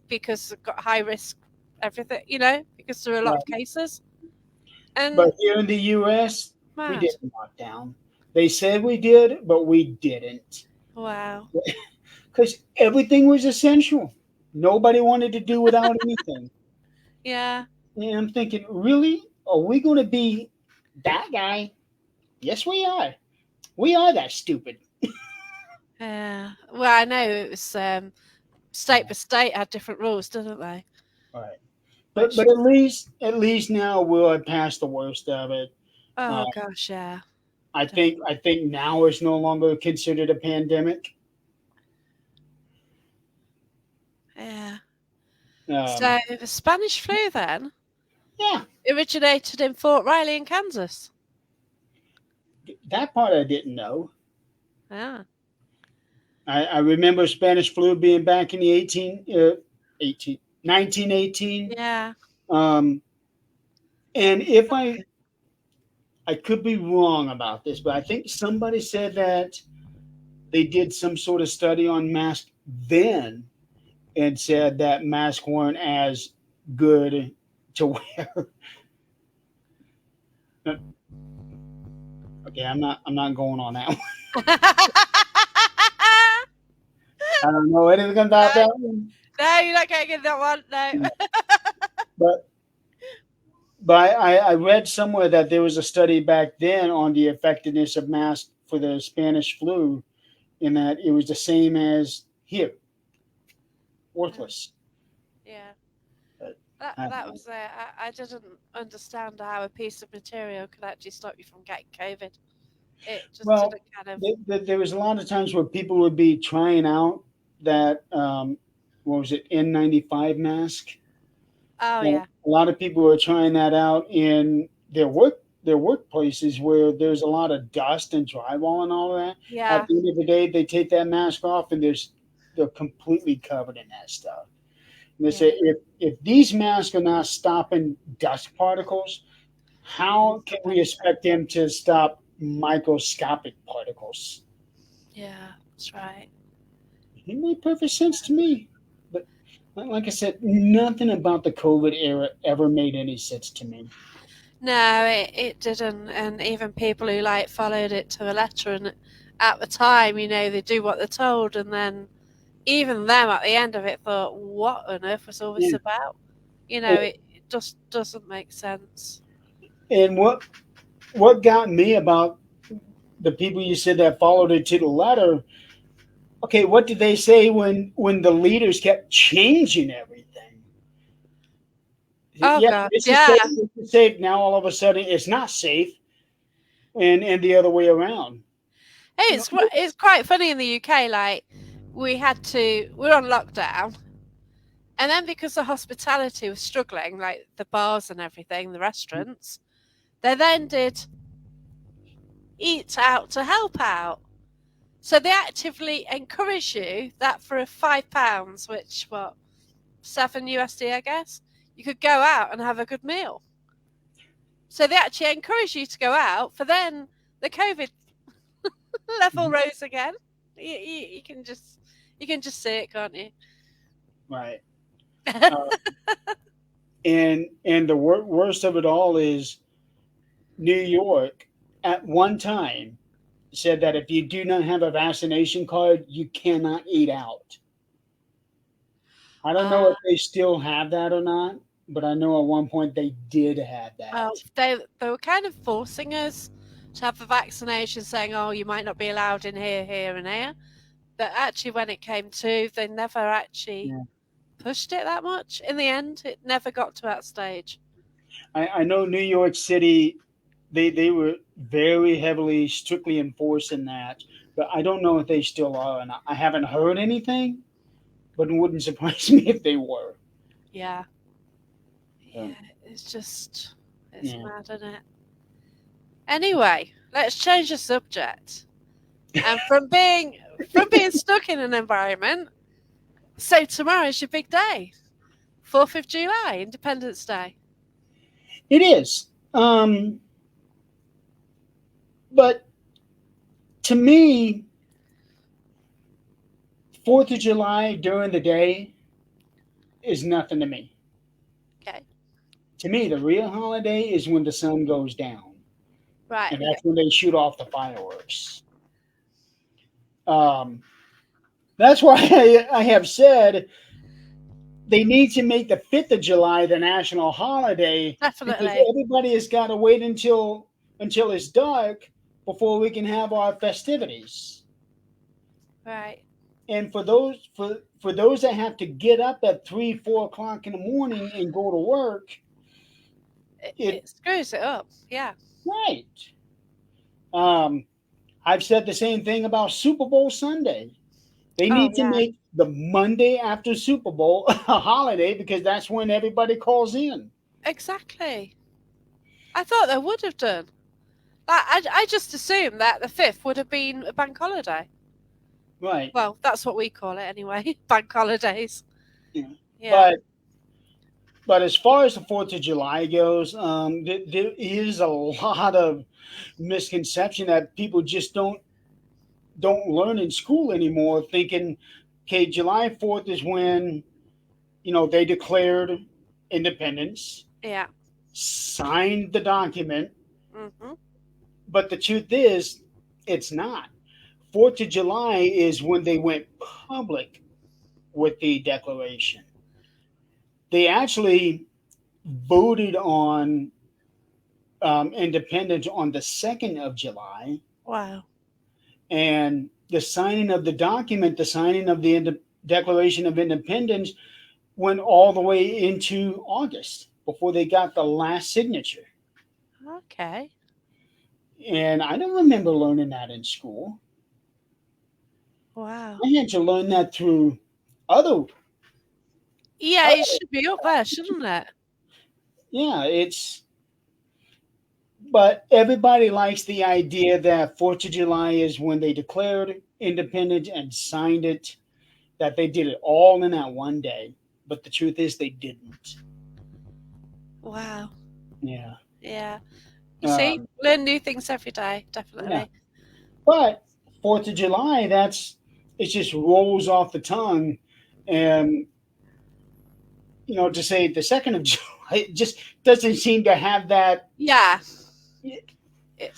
because it's got high risk everything, because there are a lot of Right. cases and But here in the U.S., we mad. didn't lock down. They said we did, but we didn't Wow. because everything was essential. Nobody wanted to do without anything. Yeah. And I'm thinking, really? Are we going to be that guy? Yes, we are. We are that stupid. Yeah. Well, I know it was state by state had different rules, didn't they? All right. Which But at least now we're past the worst of it. Uh, oh gosh, yeah. I think now is no longer considered a pandemic. Yeah. Um, So the Spanish flu then yeah, originated in Fort Riley in Kansas. that part I didn't know. Yeah. I remember Spanish flu being back in the 18, 1918. Yeah. Um, and if I could be wrong about this, but I think somebody said that they did some sort of study on masks then and said that masks weren't as good to wear. Okay, I'm not going on that one. I don't know anything about No, that one. no, you're not getting in that one. No. But but I read somewhere that there was a study back then on the effectiveness of masks for the Spanish flu, in that it was the same as here, worthless. Yeah. But That I don't that know. was it. I didn't understand how a piece of material could actually stop you from getting COVID. It just Well, didn't kind of. there was a lot of times where people would be trying out that what was it, N95 mask. Oh Well, yeah. a lot of people were trying that out in their workplaces where there's a lot of dust and drywall and all of that. At Yeah. the end of the day, they take that mask off and they're completely covered in that stuff. And they say Yeah. if these masks are not stopping dust particles, how can we expect them to stop microscopic particles? Yeah. That's right. It made perfect sense to me. But like I said, nothing about the COVID era ever made any sense to me. No, it didn't. And even people who like followed it to a letter and at the time, they do what they're told, and then even them at the end of it thought, what on earth was all this Yeah. about? And, It just doesn't make sense. and what got me about the people you said that followed it to the letter? Okay, what did they say when the leaders kept changing everything? Oh Yeah, god, this is yeah. safe. This is safe. Now all of a sudden it's not safe, and the other way around. You know, It's quite funny in the UK. Like we're on lockdown, and then because the hospitality was struggling, like the bars and everything, the restaurants, they then did eat out to help out. So they actively encourage you that for a £5, which what $7 I guess, you could go out and have a good meal. So they actually encourage you to go out. For then the COVID level rose again. You can just see it, can't you? right. Uh, and the worst of it all is New York at one time said that if you do not have a vaccination card, you cannot eat out. I don't know uh, if they still have that or not, but I know at one point they did have well, that. they were kind of forcing us to have the vaccination, saying, "Oh, you might not be allowed in here, here, and here." But actually, when it came to, they never actually Yeah. pushed it that much. In the end, it never got to that stage. I know New York City, they were very heavily, strictly enforcing that, but I don't know if they still are. And I haven't heard anything, but it wouldn't surprise me if they were. Yeah, So, yeah, it's yeah. mad, isn't it? Anyway, let's change the subject. And from being stuck in an environment, so tomorrow's your big day, 4th of July, Independence Day. It is. But to me, 4th of July during the day is nothing to me. Okay, To me, the real holiday is when the sun goes down, right. and Okay. that's when they shoot off the fireworks. Um, that's why I have said they need to make the 5th of July the national holiday, because Definitely. everybody has got to wait until it's dark before we can have our festivities. Right. And for those that have to get up at 3, 4 o'clock in the morning and go to work, It, it it screws it up. Yeah. right. Um, I've said the same thing about Super Bowl Sunday. They Oh need to yeah, make the Monday after Super Bowl a holiday because that's when everybody calls in. exactly. I thought they would have done. Like, I just assumed that the 5th would have been a bank holiday. Right. Well, that's what we call it anyway. Bank holidays. Yeah. Yeah. But as far as the Fourth of July goes, there is a lot of misconception that people just don't learn in school anymore. Thinking, okay, July 4th is when they declared independence, Yeah. signed the document, Mhm. but the truth is, it's not. Fourth of July is when they went public with the declaration. They actually voted on independence on the 2nd of July, Wow. and the signing of the document, the signing of the Declaration of Independence, went all the way into August before they got the last signature. Okay. And I don't remember learning that in school. Wow. I had to learn that through other, Yeah, it other should be up there, shouldn't it? yeah, it's, but everybody likes the idea that 4th of July is when they declared independence and signed it, that they did it all in that one day. But the truth is, they didn't. Wow. Yeah. Yeah. You see, Um, learn new things every day, yeah. definitely. But 4th of July, it just rolls off the tongue. And, to say the 2nd of July, it just doesn't seem to have that. Yeah.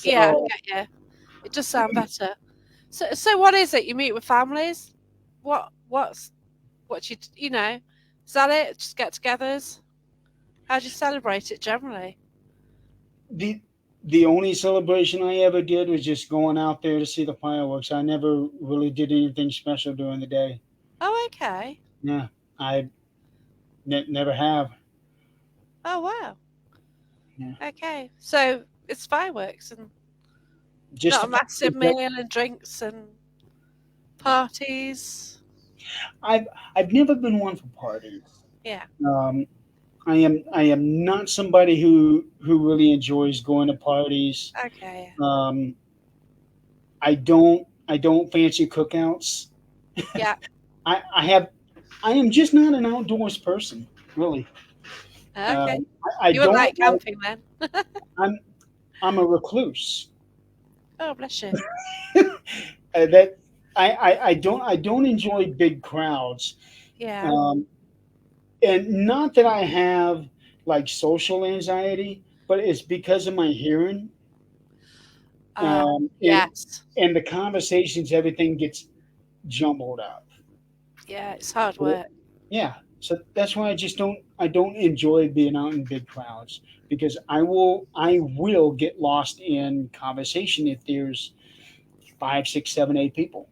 Yeah, I So get you. It does sound better. So what is it? You meet with families? What you know? Is that it? Just get-togethers? How do you celebrate it generally? the the only celebration I ever did was just going out there to see the fireworks. I never really did anything special during the day. Oh, okay. Yeah, I never have. Oh, wow. Yeah, Okay. So it's fireworks and just not the a massive fireworks. But meal and drinks and parties. I've I've never been one for parties. Yeah. Um, I am not somebody who really enjoys going to parties. Okay. Um, I don't fancy cookouts. Yeah. I am just not an outdoors person, really. Okay. I You wouldn't don't like like. camping then? I'm I'm a recluse. Oh, bless you. That I don't enjoy big crowds. Yeah. Um, and not that I have like social anxiety, but it's because of my hearing. Uh, And yes. the conversations, everything gets jumbled up. Yeah, it's hard work. Yeah, so that's why I don't enjoy being out in big crowds because I will get lost in conversation if there's 5, 6, 7, 8 people.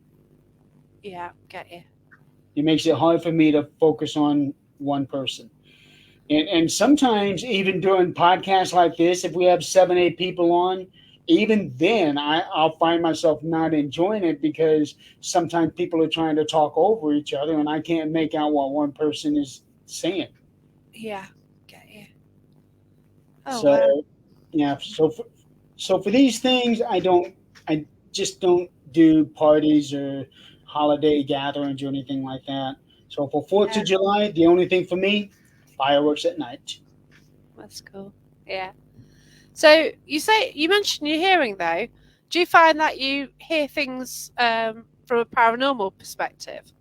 Yeah, get you. It makes it hard for me to focus on one person. And sometimes even doing podcasts like this, if we have 7, 8 people on, even then I'll find myself not enjoying it because sometimes people are trying to talk over each other and I can't make out what one person is saying. Yeah, get you. Oh, wow. So yeah, so for these things, I just don't do parties or holiday gatherings or anything like that. So for Fourth Yeah, of July, the only thing for me, fireworks at night. that's cool. Yeah. So you mentioned your hearing though. Do you find that you hear things from a paranormal perspective?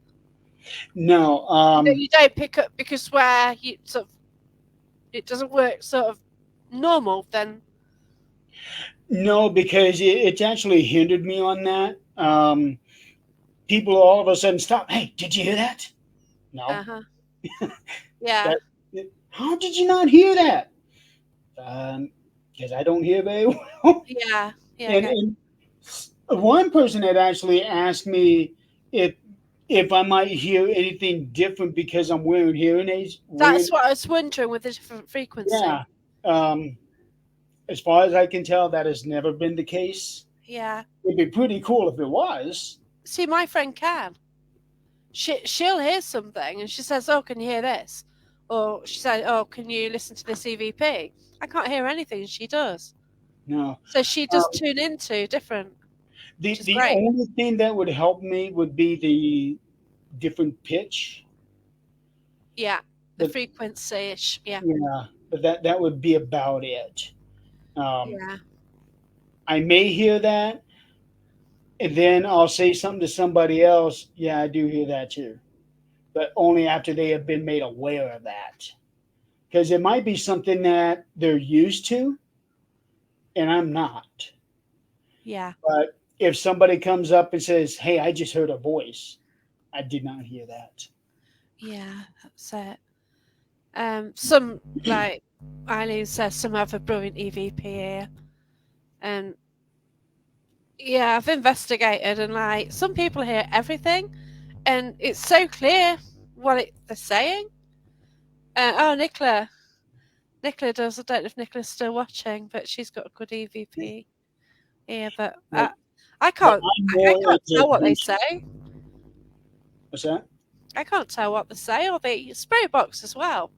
No, You don't pick up because where you sort of it doesn't work sort of normal, then no, because it's actually hindered me on that. People all of a sudden stop. Hey, did you hear that? No. uh-huh. Yeah. That. How did you not hear that? Um, because I don't hear very well. Yeah. Yeah, I And, get and one person had actually asked me if if I might hear anything different because I'm wearing hearing aids. that's what I was wondering with the different frequency. Yeah. Um, as far as I can tell, that has never been the case. Yeah. It'd be pretty cool if it was. See, my friend can. She'll hear something and she says, "Oh, can you hear this?" Or she said, "Oh, can you listen to this EVP?" I can't hear anything. She does. No. So she does Um, tune into different, which is the great. only thing that would help me would be the different pitch, Yeah. The but frequency ish. Yeah. yeah, but that would be about it. Um, Yeah. I may hear that, and then I'll say something to somebody else. Yeah, I do hear that too, but only after they have been made aware of that. Because it might be something that they're used to, and I'm not. Yeah. But if somebody comes up and says, "Hey, I just heard a voice," I did not hear that. Yeah. That's it. Some, like Eileen says, some have a brilliant EVP ear. And yeah, I've investigated, and like some people hear everything, and it's so clear what they're saying. Oh, Nicola does. I don't know if Nicola's still watching, but she's got a good EVP. Yeah, but But, I but can't. I'm I more can't into tell what they voices. say. What's that? I can't tell what they say, or the spirit box as well.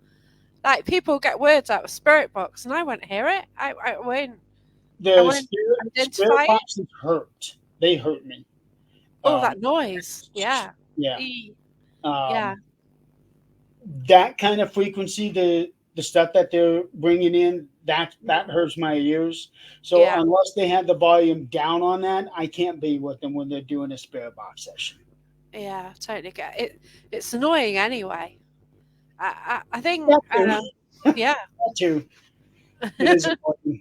Like people get words out of spirit box, and I won't hear it. I won't. I The won't spirit identify it. boxes hurt. They hurt me. Oh, Um, that noise. Yeah. yeah. E- Yeah. Um, that kind of frequency, the stuff that they're bringing in, that hurts my ears. So Yeah. unless they have the volume down on that, I can't be with them when they're doing a spirit box session. Yeah. Totally get it. It's annoying anyway. I think. That too. Yeah. That too. It is important.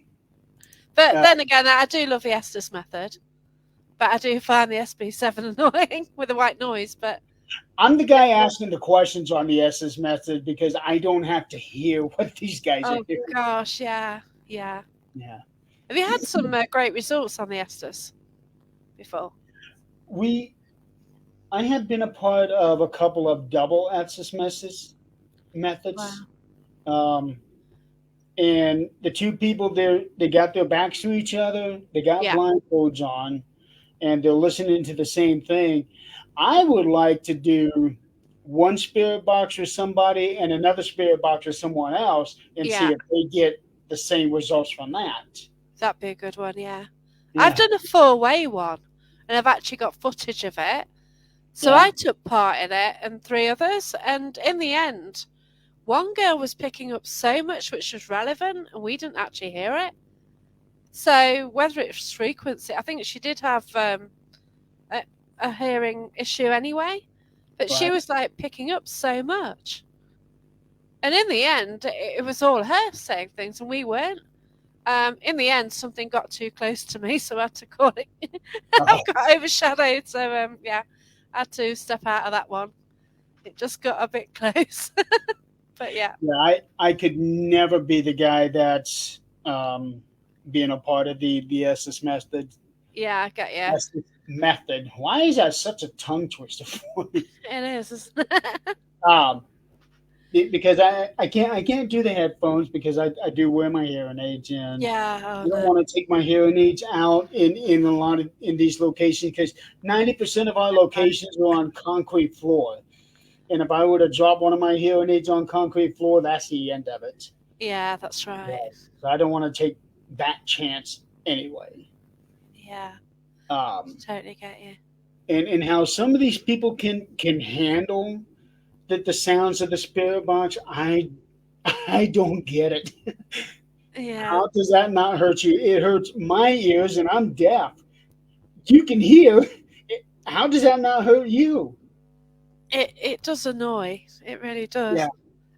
But Uh, then again, I do love the Estes method. But I do find the SB7 annoying with the white noise. But I'm the guy asking the questions on the SS method because I don't have to hear what these guys are oh doing. gosh, yeah, yeah. Yeah. Have you had some great results on the Estes before? We I have been a part of a couple of double access methods. Wow. Um, and the two people there, they got their backs to each other, they got Yeah, blindfolds on, and they're listening to the same thing. I would like to do one spirit box with somebody and another spirit box with someone else and see yeah. if they get the same results from that. That'd be a good one. Yeah, I've Yeah. done a four-way one, and I've actually got footage of it. So Yeah. I took part in it, and three others. And in the end, one girl was picking up so much which was relevant, and we didn't actually hear it. So whether it's frequency, I think she did have a, a hearing issue anyway, but she Right. was like picking up so much. And in the end, it was all her saying things, and we weren't. In the end, something got too close to me, so I had to call it. Oh, I've got overshadowed, so yeah, I had to step out of that one. It just got a bit close, but yeah, yeah. I could never be the guy that's being a part of the SS method. yeah, I get you. SS method. Why is that such a tongue twister for me? It is, isn't it? Um, because I can't do the headphones because I do wear my hearing aids and Yeah, I oh don't no, want to take my hearing aids out in a lot of in these locations because 90% of our locations are on concrete floor. And if I were to drop one of my hearing aids on concrete floor, that's the end of it. yeah, that's right. Right. So I don't want to take that chance anyway. Yeah, Um, totally get you. and how some of these people can handle the sounds of the spirit box, I don't get it. Yeah, How does that not hurt you? It hurts my ears, and I'm deaf. You can hear. How does that not hurt you? it does annoy. It really Yeah, does.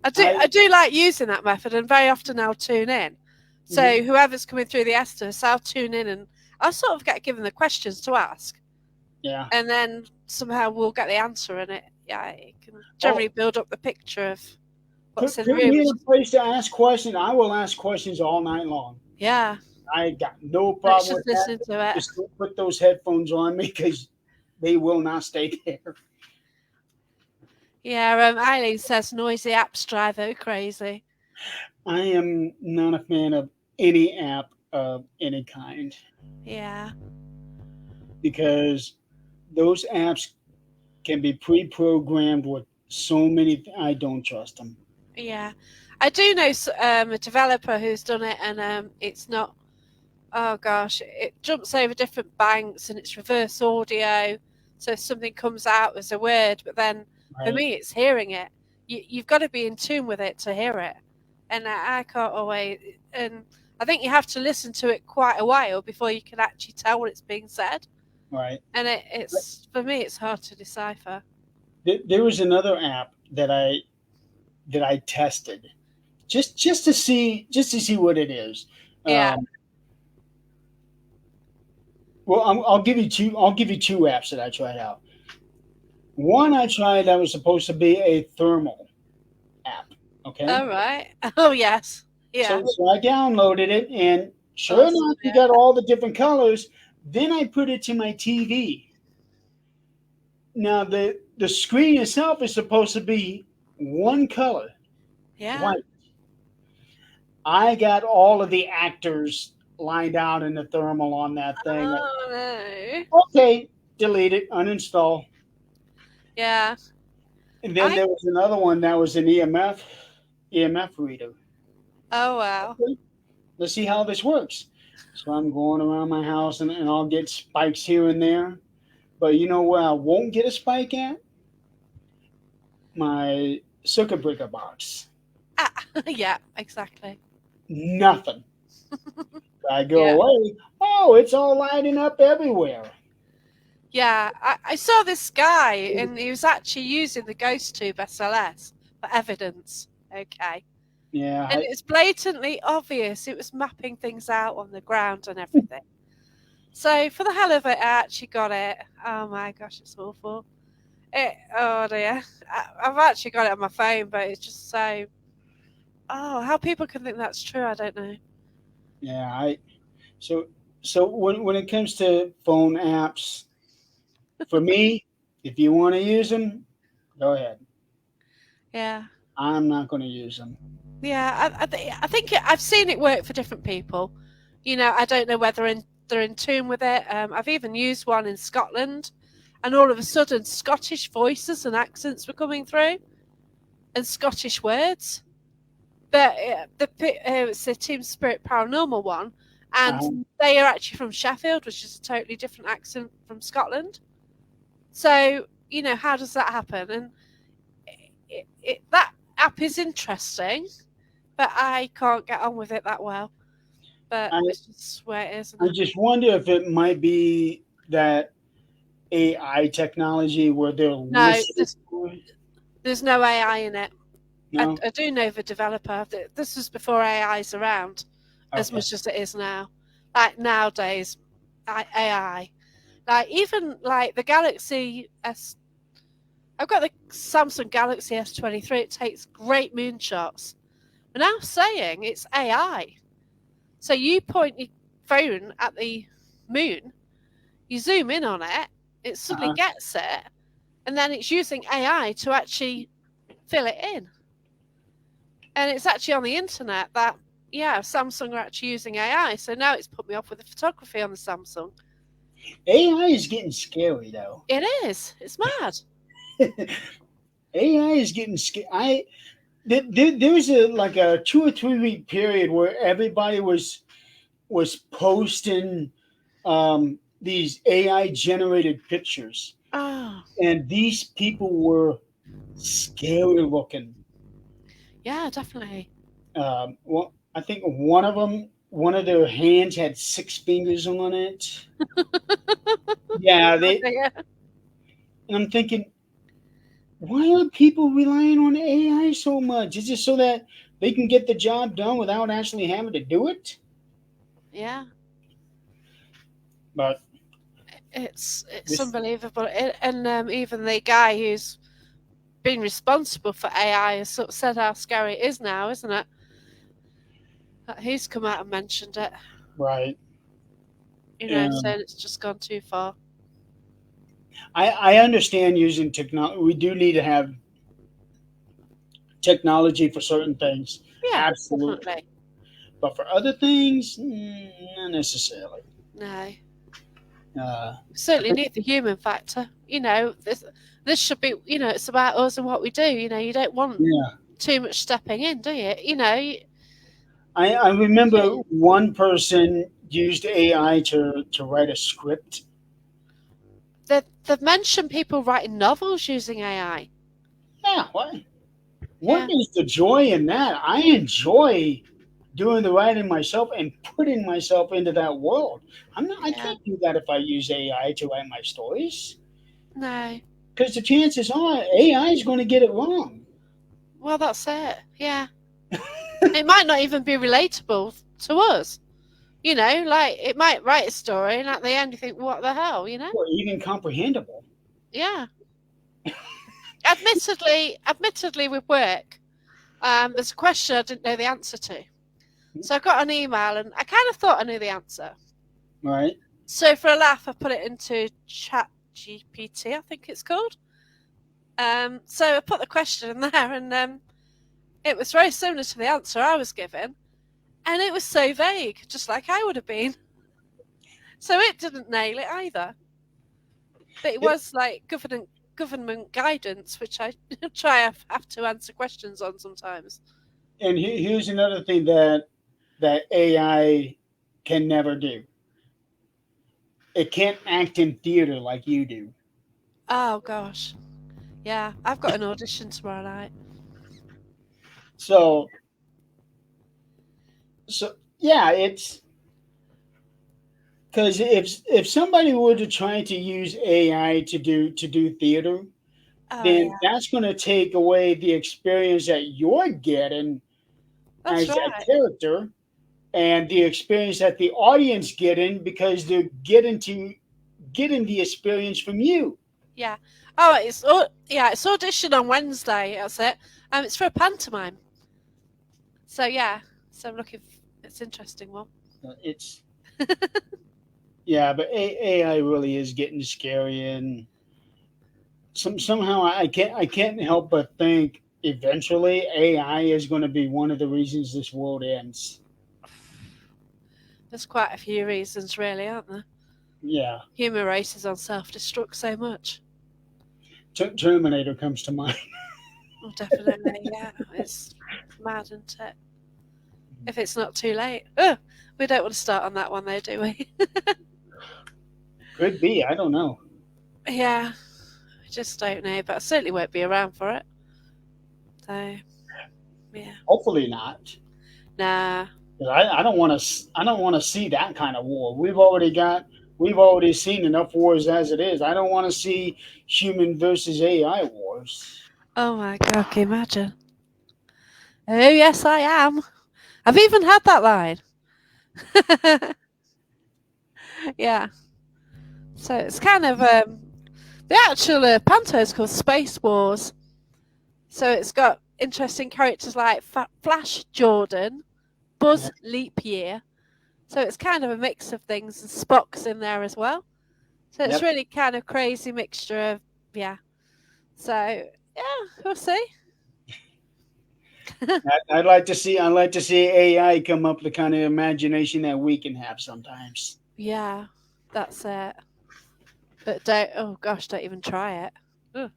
I. I do like using that method, and very often I'll tune in. Mhm. So whoever's coming through the Estes, I'll tune in, and I'll sort of get given the questions to ask, Yeah. and then somehow we'll get the answer, and it can Oh, generally build up the picture of what's in the put room. me in a place to ask questions. I will ask questions all night long. Yeah, I got no let's problem just with that. listen to it. Just don't put those headphones on me because they will not stay there. Yeah, Eileen says noisy apps drive her crazy. I am not a fan of any app of any kind. Yeah, because those apps can be pre-programmed with so many. I don't trust them. Yeah, I do know a developer who's done it, and it's not. Oh gosh, it jumps over different banks and it's reverse audio. So if something comes out as a word, but then for Right, me, it's hearing it. You've got to be in tune with it to hear it, and I can't always. And I think you have to listen to it quite a while before you can actually tell what it's being said. right. And it's for me, it's hard to decipher. There was another app that I tested just to see what it is. Yeah. Um, well, I'll give you two. I'll give you two apps that I tried out. One I tried that was supposed to be a thermal app. Okay, All right. Oh yes. Yeah. so I downloaded it, and Oh, sure enough, you yeah. got all the different colors. Then I put it to my TV. Now the screen itself is supposed to be one color, Yeah. white. I got all of the actors lined out in the thermal on that thing. Oh no. Okay, delete it, uninstall. Yeah. And then I. there was another one that was an EMF reader. Oh wow. Okay, let's see how this works. So I'm going around my house and I'll get spikes here and there. But you know where I won't get a spike at? My circuit breaker box. Ah, yeah, exactly. Nothing. I go Yeah. away. Oh, it's all lighting up everywhere. Yeah. I saw this guy and he was actually using the ghost tube SLS for evidence. Okay. Yeah, And it's blatantly obvious it was mapping things out on the ground and everything. So for the hell of it, I actually got it. Oh my gosh, it's awful. Oh dear. I've actually got it on my phone, but it's just so. Oh, how people can think that's true, I don't know. yeah. So so when it comes to phone apps, for me, if you want to use them, go ahead. Yeah. I'm not going to use them. Yeah, I think I've seen it work for different people. I don't know whether they're in tune with it. I've even used one in Scotland, and all of a sudden, Scottish voices and accents were coming through, and Scottish words. But it's the Team Spirit Paranormal one, and Um, they are actually from Sheffield, which is a totally different accent from Scotland. So how does that happen? And that app is interesting, but I can't get on with it that well. But I it's just where it is, isn't I it? just wonder if it might be that AI technology where they're No, listening to it. there's no AI in it. No, I do know the developer. This was before AI's around as okay. much as it is now. Like nowadays, AI. Like even like the Galaxy S. I've got the Samsung Galaxy S23. It takes great moonshots. We're now saying it's AI. So you point your phone at the moon, you zoom in on it, it suddenly Uh-huh. gets it, and then it's using AI to actually fill it in. And it's actually on the internet that, yeah, Samsung are actually using AI. So now it's put me off with the photography on the Samsung. AI is getting scary though. It is. It's mad. AI is getting scary. There was a like a 2 or 3 week period where everybody was posting these AI generated pictures, Oh, and these people were scary looking. yeah, definitely. Well, I think one of their hands had 6 fingers on it. Yeah, Oh, they. dear. And I'm thinking, why are people relying on AI so much? Is it so that they can get the job done without actually having to do it? Yeah, But it's this, unbelievable. And even the guy who's been responsible for AI has sort of said how scary it is now, isn't it? He's come out and mentioned it, right? saying it's just gone too far. I understand using technology. We do need to have technology for certain things, Yeah, absolutely. definitely. But for other things, not necessarily. No. I Certainly think, need the human factor. This should be, it's about us and what we do. You don't want yeah. too much stepping in, do you? I remember one person used AI to write a script. They've mentioned people writing novels using AI. Yeah, what Yeah, is the joy in that? I enjoy doing the writing myself and putting myself into that world. I yeah. can't do that if I use AI to write my stories No. because the chances are AI is going to get it wrong. Well, that's it. Yeah. It might not even be relatable to us. Like it might write a story, and at the end you think, "What the hell?" Or even comprehensible. Yeah. Admittedly, with work, there's a question I didn't know the answer to. So I got an email, and I kind of thought I knew the answer. Right? So for a laugh, I put it into Chat GPT, I think it's called. So I put the question in there, and it was very similar to the answer I was given, and it was so vague, just like I would have been. So it didn't nail it either. But it Yep. was like government guidance, which I try have to answer questions on sometimes. And here's another thing that AI can never do. It can't act in theater like you do. Oh gosh, yeah, I've got an audition tomorrow night. So so yeah, it's because if somebody were to try to use AI to do theater, Oh then yeah, that's going to take away the experience that you're getting that's as that right. character and the experience that the audience getting because they're getting the experience from you. Yeah. Yeah, it's audition on Wednesday. That's it. It's for a pantomime. So yeah, so I'm looking. It's an interesting one. It's yeah, but AI really is getting scary, and somehow I can't help but think eventually AI is going to be one of the reasons this world ends. There's quite a few reasons, really, aren't there? Yeah, Human race is on self-destruct so much. Terminator comes to mind. Oh, definitely. Yeah, it's mad, isn't it? If it's not too late. Oh, we don't want to start on that one, though, do we? Could be. I don't know. Yeah, I just don't know, but I certainly won't be around for it. So yeah, Hopefully not. nah, 'Cause I don't want to. I don't want to see that kind of war. We've already seen enough wars as it is. I don't want to see human versus AI wars. oh my god, can you imagine? Oh yes, I am. I've even had that line. Yeah, so it's kind of the actual panto is called Space Wars. So it's got interesting characters like Flash Jordan, Yeah. Buzz Leap Year. So it's kind of a mix of things, and Spock's in there as well. So it's Yep. really kind of crazy mixture of yeah. So yeah, we'll see. I'd like to see AI come up with the kind of imagination that we can have sometimes. Yeah, that's it. But don't oh gosh, don't even try it. Ugh.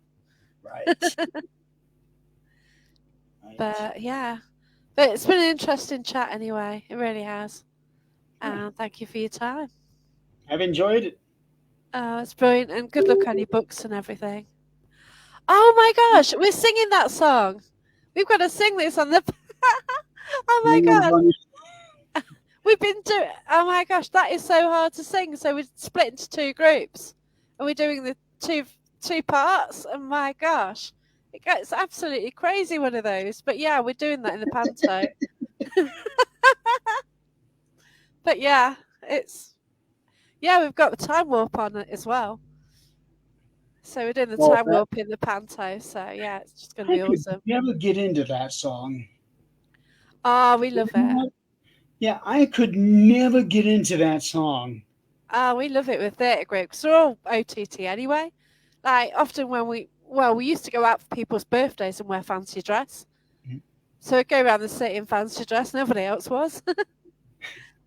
Right. Right. But yeah. But it's been an interesting chat anyway. It really has. Yeah. And thank you for your time. I've enjoyed it. Oh, it's brilliant and good luck on your books and everything. Oh my gosh, we're singing that song. We've got to sing this on the Oh my god. We've been doing oh my gosh, that is so hard to sing. So we split into two groups and we're doing the two parts. Oh my gosh. It gets absolutely crazy one of those. But yeah, we're doing that in the panto. But yeah, it's yeah, we've got the time warp on it as well. So we're doing the Well, time warp in the panto. So yeah, it's just going to I be could awesome. never get into that song. Oh, we love it. Yeah, I could never get into that song. Oh, we love it with theatre groups. They're all OTT anyway. Like often when we used to go out for people's birthdays and wear fancy dress. So we'd go around the city in fancy dress. Nobody else was.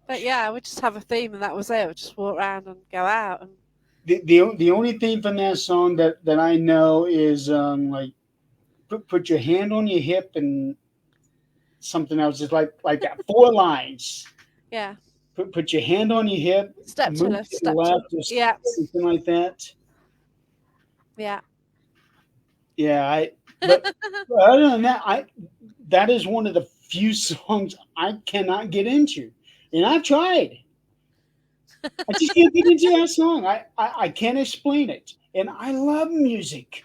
But yeah, we just have a theme and that was it. We just walk around and go out and The only thing from that song that I know is like put your hand on your hip and something else. It's like that. 4 lines. yeah. Put your hand on your hip, Step to move left, to the step to left, or yeah, something like that. yeah. Yeah, but other than that, I that is one of the few songs I cannot get into, and I've tried. I just can't get into that song. I can't explain it, and I love music.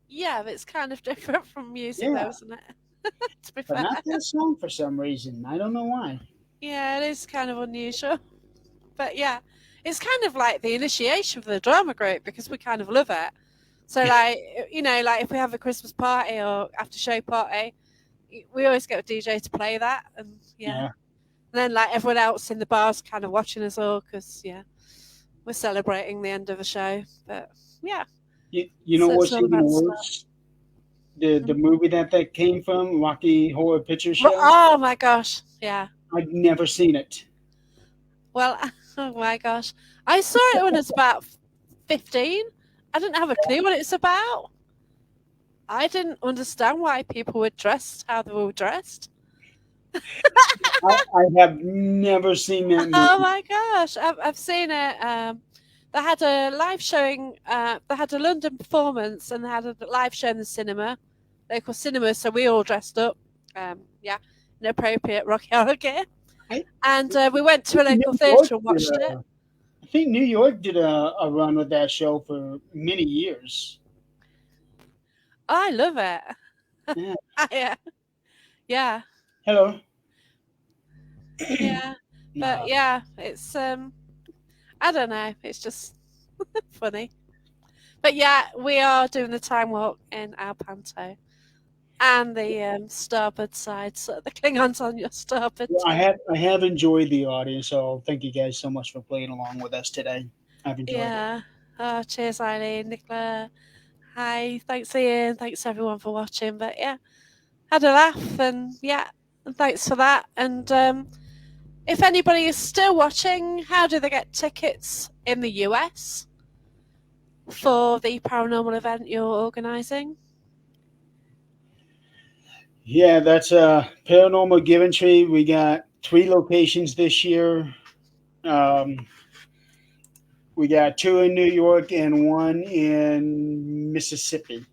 Yeah, but it's kind of different from music though, Yeah, isn't it? To be but fair. not that song for some reason. I don't know why. Yeah, it is kind of unusual. But yeah, it's kind of like the initiation for the drama group because we kind of love it. So like like if we have a Christmas party or after show party, we always get a DJ to play that, and yeah, Yeah, and then like everyone else in the bar's kind of watching us all because yeah, we're celebrating the end of the show. But yeah, you know so it's what's all even about stuff. worse? The movie that came from Rocky Horror Picture Show. Oh my gosh, yeah. I'd never seen it. Well, oh my gosh, I saw it when I was about 15. I didn't have a clue what it's about. I didn't understand why people were dressed how they were dressed. I have never seen that Oh movie. my gosh, I've seen it. They had a live showing. They had a London performance, and they had a live show in the cinema, local cinema. So we all dressed up. Yeah, in appropriate Rocky Horror gear, I and we went to a New local York theatre and did watched it. I think New York did a run with that show for many years. I love it. Yeah. Yeah, yeah, Hello. yeah. But No. yeah, it's I don't know. It's just funny. But yeah, we are doing the time walk in our panto and the starboard side. So the Klingons on your starboard. Well, I have enjoyed the audience, so thank you guys so much for playing along with us today. I've enjoyed it. Yeah. Oh, cheers, Eileen, Nicola. Hi. Thanks, Ian. Thanks, everyone, for watching. But yeah, had a laugh and yeah, and thanks for that. And if anybody is still watching, how do they get tickets in the US for the paranormal event you're organising? Yeah, that's Paranormal Given Tree. We got 3 locations this year. Um, we got 2 in New York and 1 in Mississippi.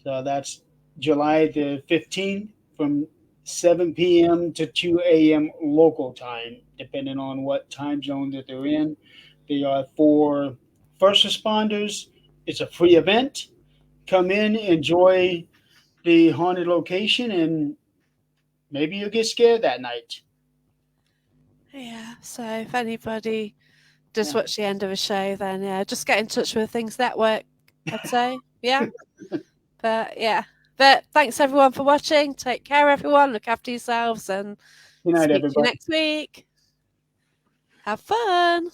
So that's July the 15th from 7 p.m. to 2 a.m. local time, depending on what time zone that they're in. They are for first responders. It's a free event. Come in, enjoy the haunted location, and maybe you'll get scared that night. Yeah. So if anybody just Yeah. watch the end of a show, then yeah, just get in touch with Things Network, I'd say. Yeah. But yeah. But thanks everyone for watching. Take care, everyone. Look after yourselves and Good night, speak to you everybody. next week. Have fun.